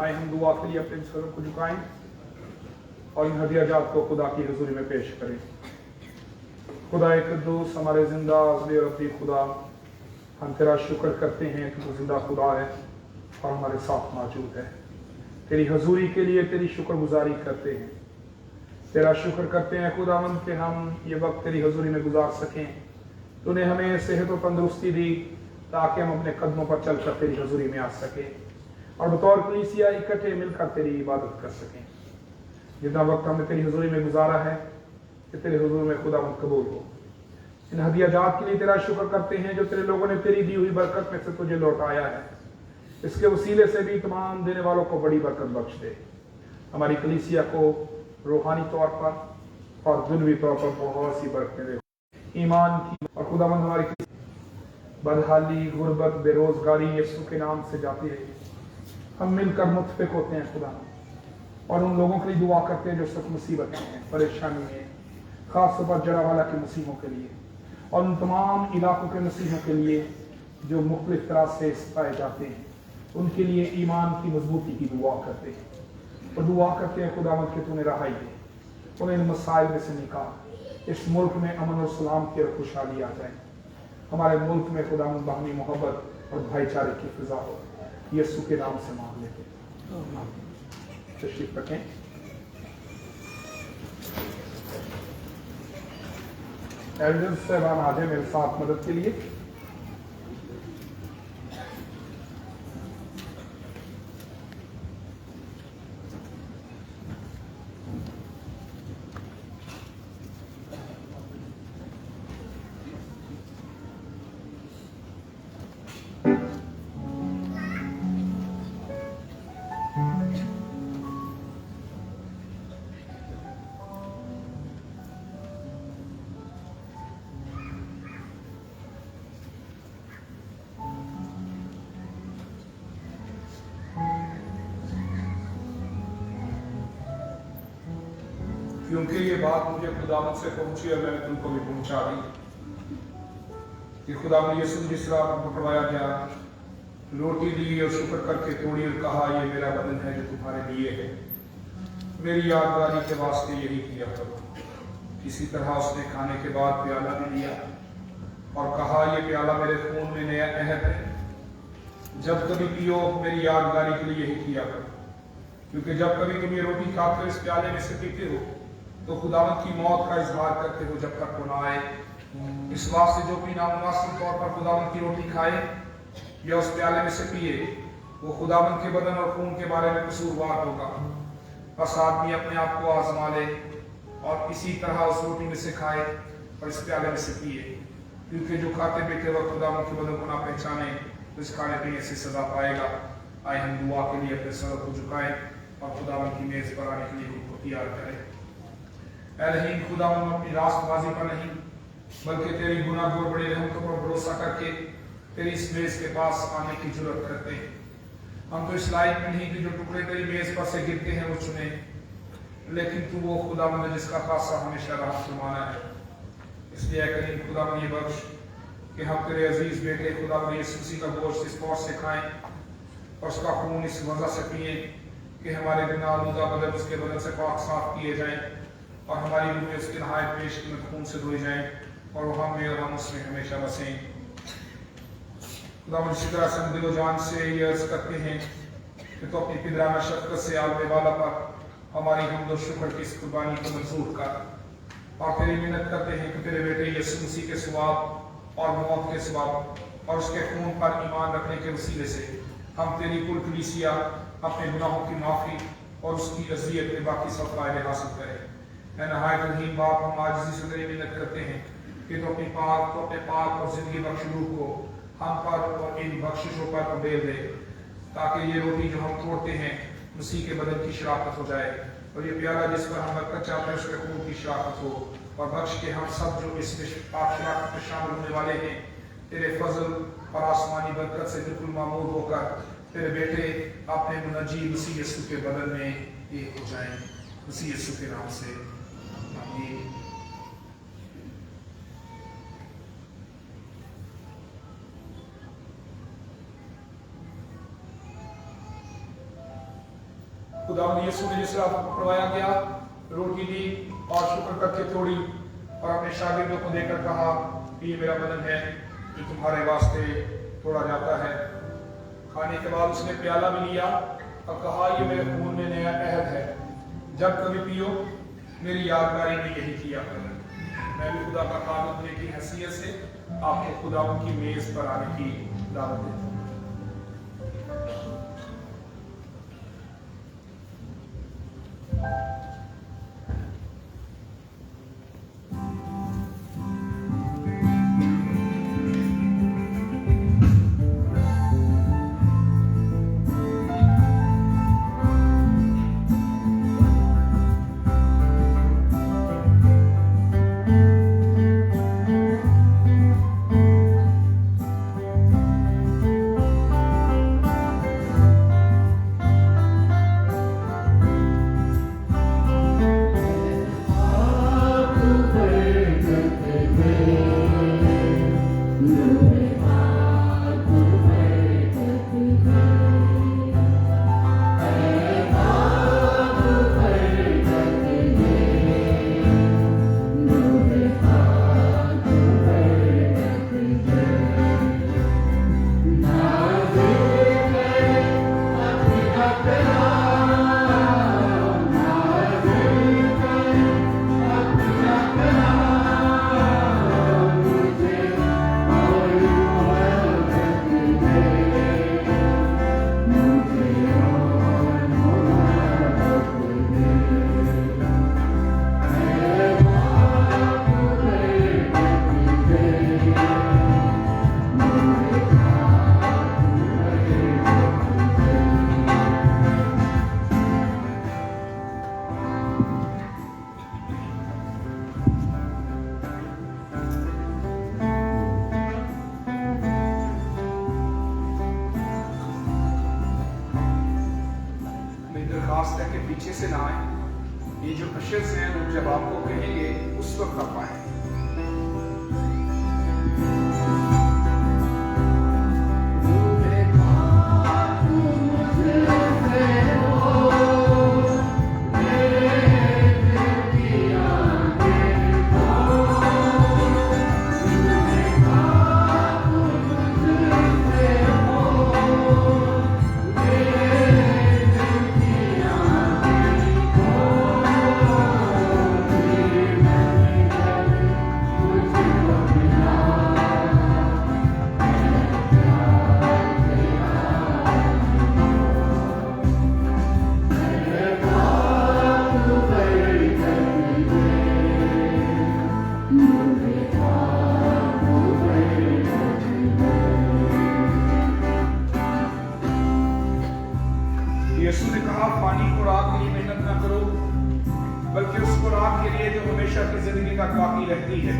आए हम दुआ के लिए अपने सरों को झुकाएं और इन हदिया जात को खुदा की हुजूरी में पेश करें। खुदा एक कद्दूस हमारे जिंदा और रब्बी खुदा, हम तेरा शुक्र करते हैं कि तू जिंदा खुदा है और हमारे साथ मौजूद है। तेरी हजूरी के लिए तेरी शुक्रगुजारी करते हैं, तेरा शुक्र करते हैं खुदावंद कि हम ये वक्त तेरी हजूरी में गुजार सकें। तूने हमें सेहत और तंदुरुस्ती दी ताकि हम अपने कदमों पर चलकर तेरी हजूरी में आ सकें और बतौर कलीसिया इकट्ठे मिलकर तेरी इबादत कर सकें। जितना वक्त हमने तेरी हजूरी में गुजारा है कि तेरे हुजूर में खुदावंद कबूल हो। इन हदिया जात के लिए तेरा शुक्र करते हैं जो तेरे लोगों ने तेरी दी हुई बरकत में से तुझे लौटाया है। इसके वसीले से भी तमाम देने वालों को बड़ी बरकत बख्श दे। हमारी कलीसिया को रूहानी तौर पर और दुनवी तौर पर बहुत सी बरकतें दे। ईमान की और खुदावंद हमारी बदहाली, गुर्बत, बेरोजगारी यीशु के नाम से जाती रही। हम मिलकर मुतफिक होते हैं खुदा और उन लोगों के लिए दुआ करते हैं जो सख्त मुसीबत में, परेशानी में, खास तौर पर जरावाला के मसीहों के लिए और उन तमाम इलाकों के मसीहों के लिए जो मुख्तलिफ तरह से पाए जाते हैं, उनके लिए ईमान की मजबूती की दुआ करते हैं और दुआ करते हैं खुदावंद के तूने रहाई दे, उन्हें इन मसाइल में से निकाल। इस मुल्क में अमन और सलाम की और खुशहाली आ जाए। हमारे मुल्क में खुदावंद बाहमी मोहब्बत और भाईचारे की फिजा हो। यीशु के नाम से मांग लेते हैं। तशरीफ रखें। एल्डर्स साहबान आ जाए मेरे साथ मदद के लिए। क्योंकि ये बात मुझे खुदावंद से पहुंची और मैंने तुमको भी पहुंचा दी कि खुदावंद यीशु जिस राह पर पकड़वाया गया, रोटी दी और शुक्र करके तोड़ी और कहा, ये मेरा बदन है जो तुम्हारे लिए है, मेरी यादगारी के वास्ते यही किया करो। इसी तरह उसने खाने के बाद प्याला भी लिया और कहा, ये प्याला मेरे खून में नया अहद है, जब कभी पियो मेरी यादगारी के लिए यही किया करो। क्योंकि जब कभी तुम ये रोटी खाकर इस प्याले में से पीते हो तो खुदावंद की मौत का इजहार करते हो जब तक वो ना आए। इस वास्ते जो भी नामुनासिब तौर पर खुदावंद की रोटी खाए या उस प्याले में से पिए, वो खुदावंद के बदन और खून के बारे में कसूरवार होगा। बस आदमी अपने आप को आजमा ले और इसी तरह उस रोटी में से खाए और इस प्याले में से पिए। क्योंकि जो खाते पीते वक्त खुदावंद के बदन को ना पहचाने तो इस खाने पीने से सजा पाएगा। आए हम दुआ के लिए अपने सर को झुकाएं और खुदावंद की मेज पर आने के लिए खुद को तैयार करें। ऐ रहीम खुदावंद, अपनी रास्तबाजी पर नहीं बल्कि तेरी गुनाह और बड़े रहमतों पर भरोसा करके तेरी इस मेज के पास आने की जरूरत करते हैं। हम तो इस लायक में नहीं कि जो टुकड़े तेरी मेज पर से गिरते हैं वो चुने, लेकिन तू वो खुदावंद है जिसका खासा हमेशा राह जुर्माना है। इसलिए ऐ करीम खुदावंद ये बख्श कि हम तेरे अजीज बेटे खुदावंद यीशु मसीह का गोश्त इस तौर से खाएं और उसका खून इस वजह से पिए कि हमारे बिना आलूदा बदन उसके बदन से पाक साफ किए जाएं और हमारी रूहें उसके नहायत पेश में खून से धोई जाएं और वो हम में और हम उसमें हमेशा बसें। खुदा इसी तरह से हम दिलो जान से ये अर्ज करते हैं कि तो अपनी पिदराना शफ़क़त से आलमे वाला पर हमारी हमद और शुक्र की इस कुर्बानी को मंजूर कर, और तेरी मिन्नत करते हैं कि तेरे बेटे यीशु मसीह के सवाब और मौत के सवाब और उसके खून पर ईमान रखने के वसीले से हम तेरी कुल कलीसिया अपने गुनाहों की माफ़ी और उसकी अज़ियत के बाकी सब फ़ायदे हासिल करें। ऐ नहायत रहीम बाप, हम आजिज़ी से तेरी मिन्नत करते हैं कि तो अपने पाक और ज़िंदगी बख्श रूह को हम पर और इन बख्शिशों पर उबेल दे, ताकि ये रोटी जो हम तोड़ते हैं मसीह के बदन की शराकत हो जाए, और ये प्याला जिस पर हम बरकत चाहते हैं उसके खून की शराकत हो, और बख्श के हम सब जो इस पाक शराकत में शामिल होने वाले हैं तेरे फजल और आसमानी बरकत से बिल्कुल मामूर होकर तेरे बेटे अपने मुनजी मसीह यीशु के बदन में एक हो जाएं। मसीह यीशु के नाम से आमीन। खुदावंद यीशु ने जिस रात को पकड़वाया गया, रोटी ली और शुक्र करके तोड़ी और अपने शागिर्दों को देकर कहा, ये मेरा बदन है जो तुम्हारे वास्ते तोड़ा जाता है। खाने के बाद उसने प्याला भी लिया और कहा, ये मेरे खून में नया अहद है, जब कभी पियो मेरी यादगारी में यही किया करो। मैं भी खुदा का खादम होने की हैसियत से आपको खुदावंद की मेज पर आने की दावत देता हूँ। पीछे से ना आए। ये जो अशर्स हैं वो जब आपको कहेंगे उस वक्त आप आए। यीशु ने कहा, पानी को रात के लिए मेहनत ना करो, बल्कि उस खुराक के लिए जो हमेशा की जिंदगी तक बाकी रहती है,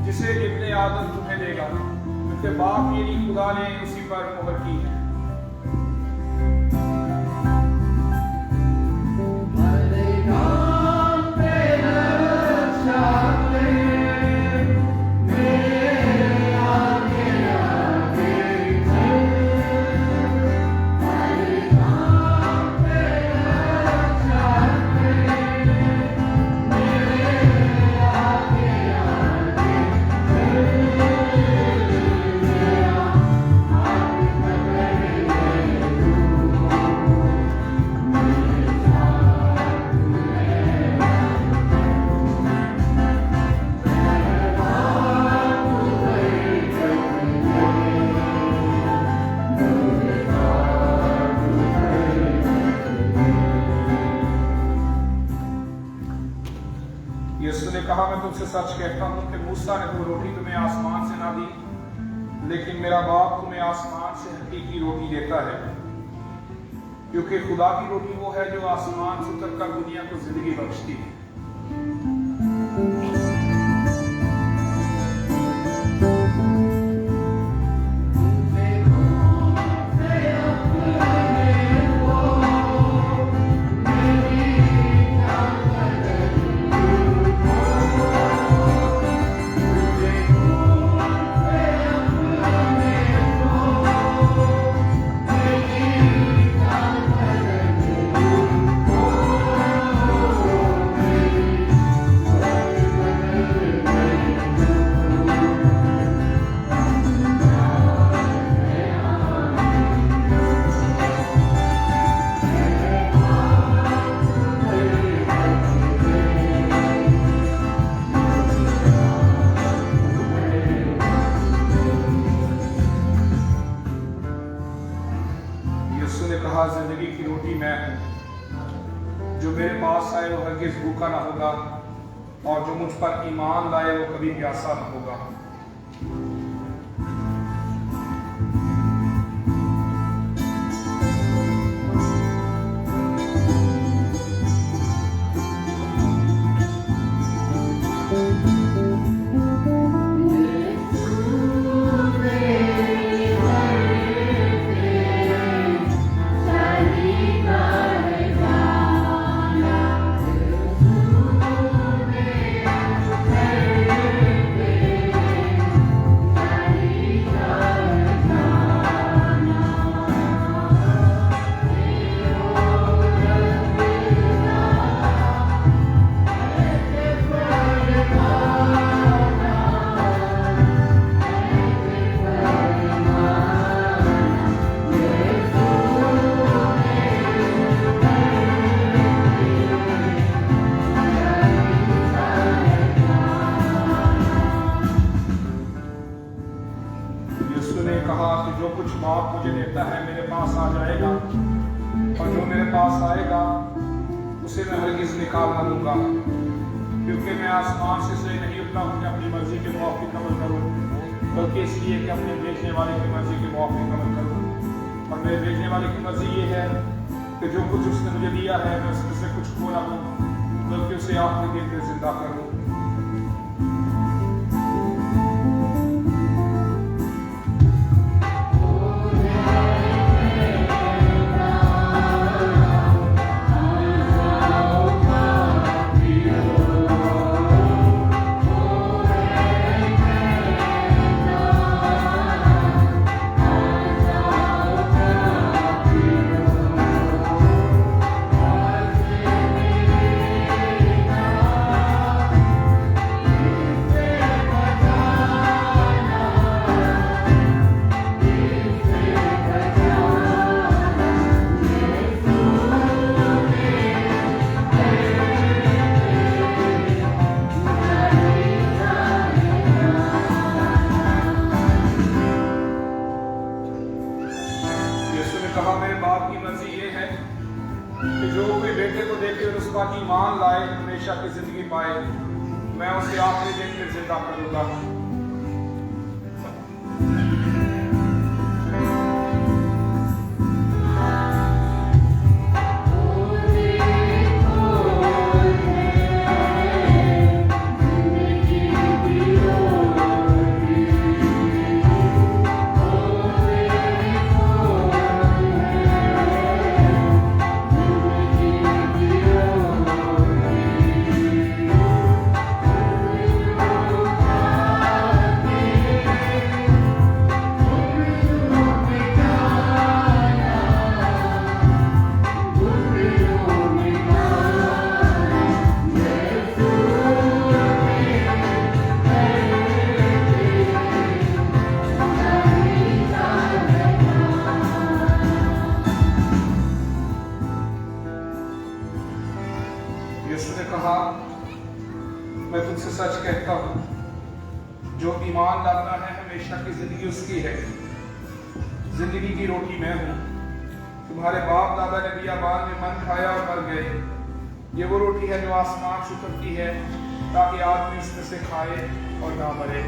जिसे इब्ने आदम तुम्हें देगा, क्योंकि बाप यानी खुदा ने उसी पर मोहर की है। यीशु ने कहा, मैं तुमसे सच कहता हूँ कि मूसा ने तो रोटी तुम्हें आसमान से ना दी, लेकिन मेरा बाप तुम्हें आसमान से हकीकी रोटी देता है, क्योंकि खुदा की रोटी वो है जो आसमान से उतरकर दुनिया को जिंदगी बख्शती है। जिंदगी की रोटी मैं हूं, जो मेरे पास आए वो हरगिज भूखा ना होगा, और जो मुझ पर ईमान लाए वो कभी प्यासा ना होगा। जो कुछ बाप मुझे देता है मेरे पास आ जाएगा, और जो मेरे पास आएगा उसे मैं हरगिज निकाल न दूंगा, क्योंकि मैं आसमान से इसलिए नहीं उतरा हूं कि अपनी मर्जी के मुआफिक अमल करूं, बल्कि इसलिए कि अपने भेजने वाले की मर्जी के मुआफिक अमल करूं। और मेरे भेजने वाले की मर्जी ये है कि जो कुछ उसने मुझे दिया है मैं उसमें से कुछ खो ना दूं, बल्कि उसे आखिरी दिन में जिंदा कर दूं। कहा, मेरे बाप की मर्जी ये है कि जो कोई बेटे को देखे और उस पर ईमान लाए हमेशा की जिंदगी पाए, मैं उसे आखिरी दिन में जिंदा करूंगा। यीशु ने कहा, मैं तुमसे सच कहता हूं, जो ईमान लाता है हमेशा की जिंदगी उसकी है। जिंदगी की रोटी मैं हूं। तुम्हारे बाप दादा ने बियाबान में मन खाया और मर गए। ये वो रोटी है जो आसमान से उतरती है ताकि आदमी इसमें से खाए और ना मरे।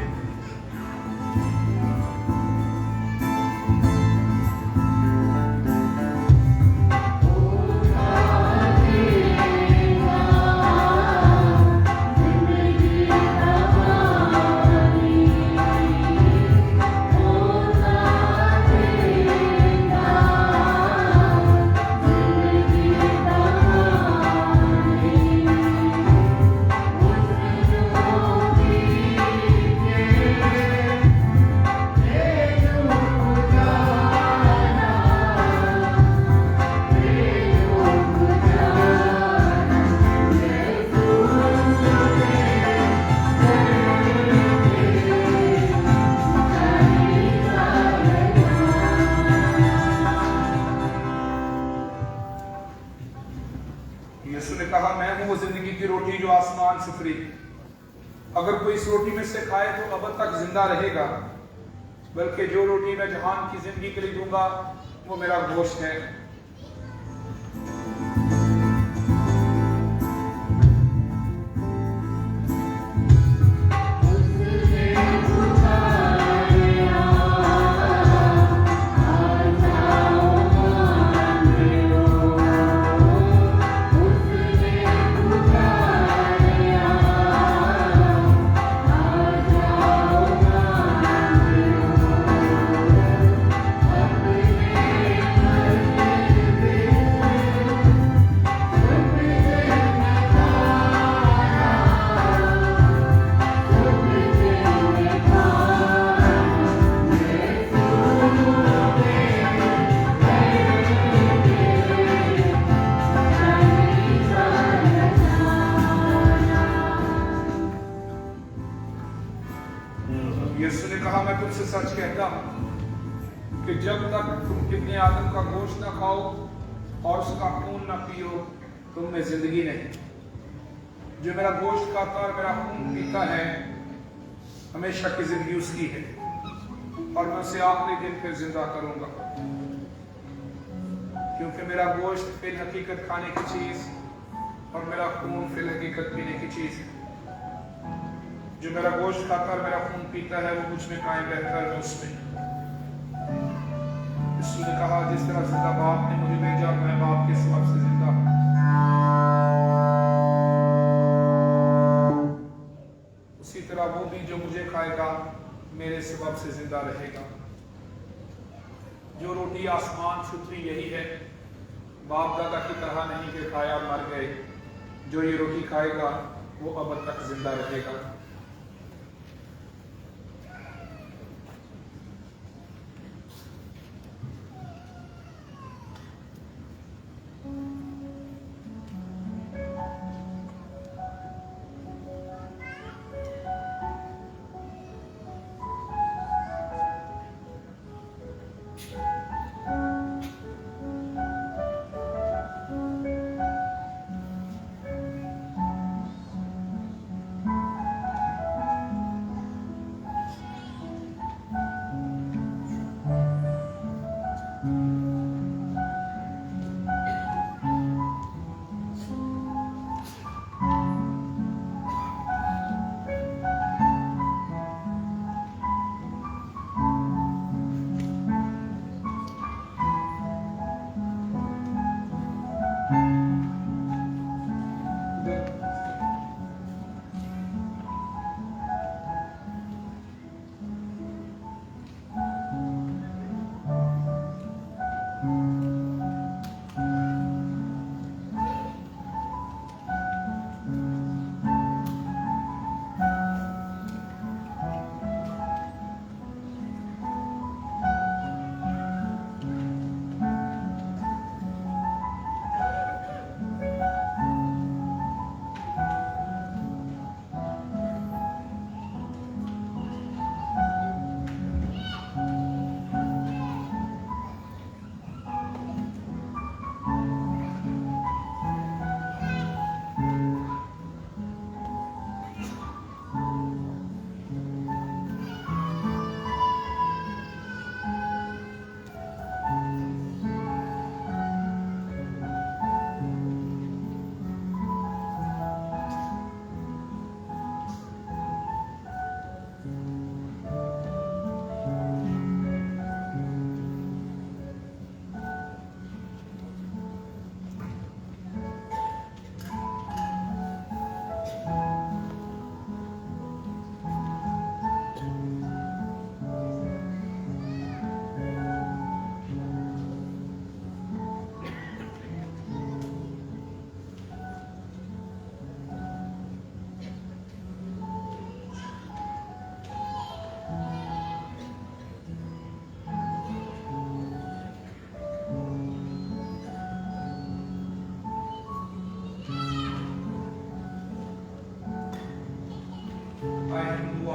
यीशु ने कहा, मैं हूं वो जिंदगी की रोटी जो आसमान से उतरी। अगर कोई इस रोटी में से खाए तो अब तक जिंदा रहेगा, बल्कि जो रोटी मैं जहान की जिंदगी के लिए दूंगा वो मेरा गोश्त है। यीशु ने कहा, मैं तुमसे सच कहता हूं कि जब तक तुम कितने आदम का गोश्त ना खाओ और उसका खून ना पियो, तुम में जिंदगी नहीं। जो मेरा गोश्त खाता और मेरा खून पीता है, हमेशा की जिंदगी उसकी है, और मैं उसे आखिरी दिन फिर जिंदा करूंगा। क्योंकि मेरा गोश्त फिर हकीकत खाने की चीज और मेरा खून फिर हकीकत पीने की चीज है। जो मेरा गोश्त खाता और मेरा खून पीता है, वो मुझ में कायम रहता है, मैं उसमें। यीशु ने कहा, जिस तरह जिंदा बाप ने मुझे भेजा, मैं बाप के सबब से जिंदा हूं, उसी तरह वो भी जो मुझे खाएगा मेरे सबब से जिंदा रहेगा। जो रोटी आसमान से उतरी यही है, बाप दादा की तरह नहीं कि खाया और मर गए। जो ये रोटी खाएगा वो अब तक जिंदा रहेगा।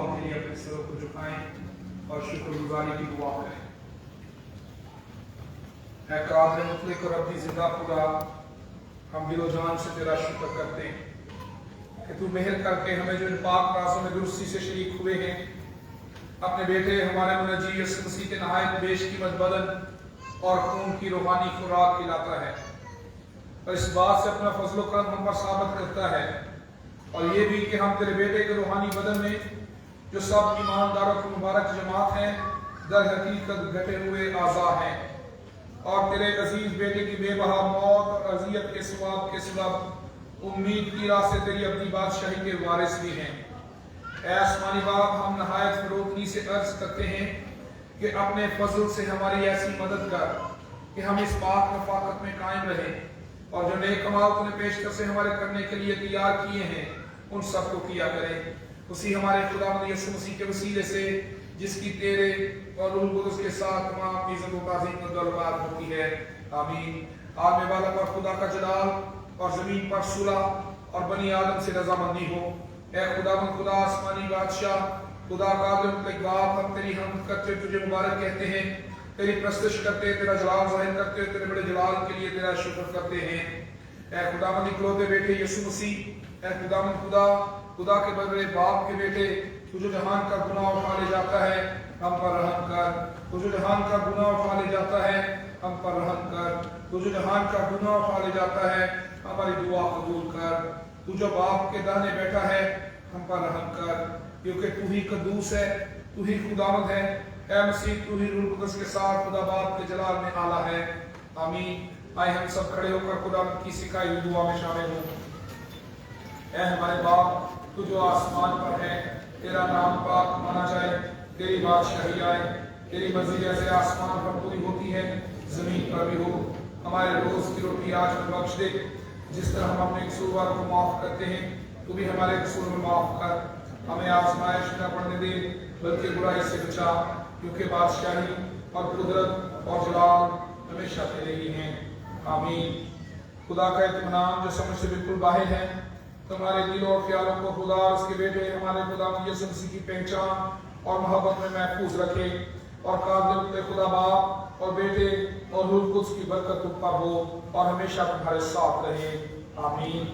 दुआ के लिए अपने सरों को झुकाएं और शुक्रगुजारी की दुआ करें। ऐ कादिर मुतलक और रब्बी जिंदा खुदा, हम दिलो जान से तेरा शुक्र करते हैं कि तू मेहर करके हमें जो इन पाक राज़ों में दुरुस्ती से शरीक हुए हैं, अपने बेटे हमारे मुनज्जी यीशु मसीह के नहायत बेश कीमत बदन और खून की रूहानी खुराक खिलाता है, और इस बात से अपना फजल करम हम पर साबित करता है, और ये भी कि हम तेरे बेटे के रूहानी बदन में जो सब ईमानदारों की मुबारक जमात हैं, दर हकीकत घटे हुए आज़ा हैं, और तेरे अजीज बेटे की बेबहा मौत और अजियत के सवाब के सबब उम्मीद की राह से तेरी अपनी बादशाही के वारिस भी हैं। ऐ आसमानी बाप, हम नहायत फरोतनी से अर्ज करते हैं कि अपने फजल से हमारी ऐसी मदद कर कि हम इस पाक रफाकत में कायम रहें, और जो नेक कमाल तूने पेशकश से हमारे करने के लिए तैयार किए हैं उन सबको किया करें। उसी हमारे खुदावंद यीशु मसीह के वसीले से, जिसकी तेरे और रूह कुद्दूस के साथ तमाम इज़्ज़त व ताज़ीम और दरबार होती है, आमीन। आलम वाला पर खुदा का जलाल और ज़मीन पर सुलह और बनी आदम से रज़ामंदी हो। ऐ खुदावंद खुदा, आसमानी बादशाह, खुदा कादिर मुतलक बाप, हम तेरी हमद करते तुझे मुबारक कहते हैं, तेरी प्रस्तुश करते, तेरा जलाल ज़ाहिर करते, तेरे बड़े जलाल के लिए तेरा शुक्र करते हैं। ऐ खुदावंद इकलौते बेटे यीशु मसीह, ऐ खुदावंद खुदा, खुदा के बदले बाप के बेटे, तुझे जहान का गुनाह उठा ले जाता है, हम पर रहम कर। तुझे जहान का गुनाह उठा ले जाता है, हम पर रहम कर। तुझे जहान का गुनाह उठा ले जाता है, हमारी दुआ कबूल कर। तू जो बाप के दाहिने बैठा है, हम पर रहम कर, क्योंकि तू ही कद्दूस है, तू ही खुदावंद है। ऐ मसीह, तू ही रूह कुद्दूस के साथ खुदा बाप के जलाल में आला है, आमीन। आए हम सब खड़े होकर खुदावंद की सिखाई हुई दुआ में शामिल हो। ऐ हमारे बाप, तू जो आसमान पर है, तेरा नाम पाक माना जाए, तेरी बादशाही आए, तेरी मर्जी जैसे आसमान पर पूरी होती है जमीन पर भी हो। हमारे रोज की रोटी आज हमें बख्श दे, जिस तरह हम अपने कसूरवार को माफ करते हैं, तू भी हमारे कसूर में माफ कर। हमें आजमाइश न पड़ने दे, बल्कि बुराई से बचा, क्योंकि बादशाही और कुदरत और जलाल हमेशा तेरे ही हैं, आमीन। खुदा का इत्मीनान जो समझ से बिल्कुल बाहर है, तुम्हारे दिल और ख्यालों को खुदा और उसके बेटे हमारे खुदा यीशु मसीह की पहचान और मोहब्बत में महफूज रखे, और कादिर खुदा बाप और बेटे और रूह कुद्दूस की बरकत तुम पर हो और हमेशा तुम्हारे साथ रहे, आमीन।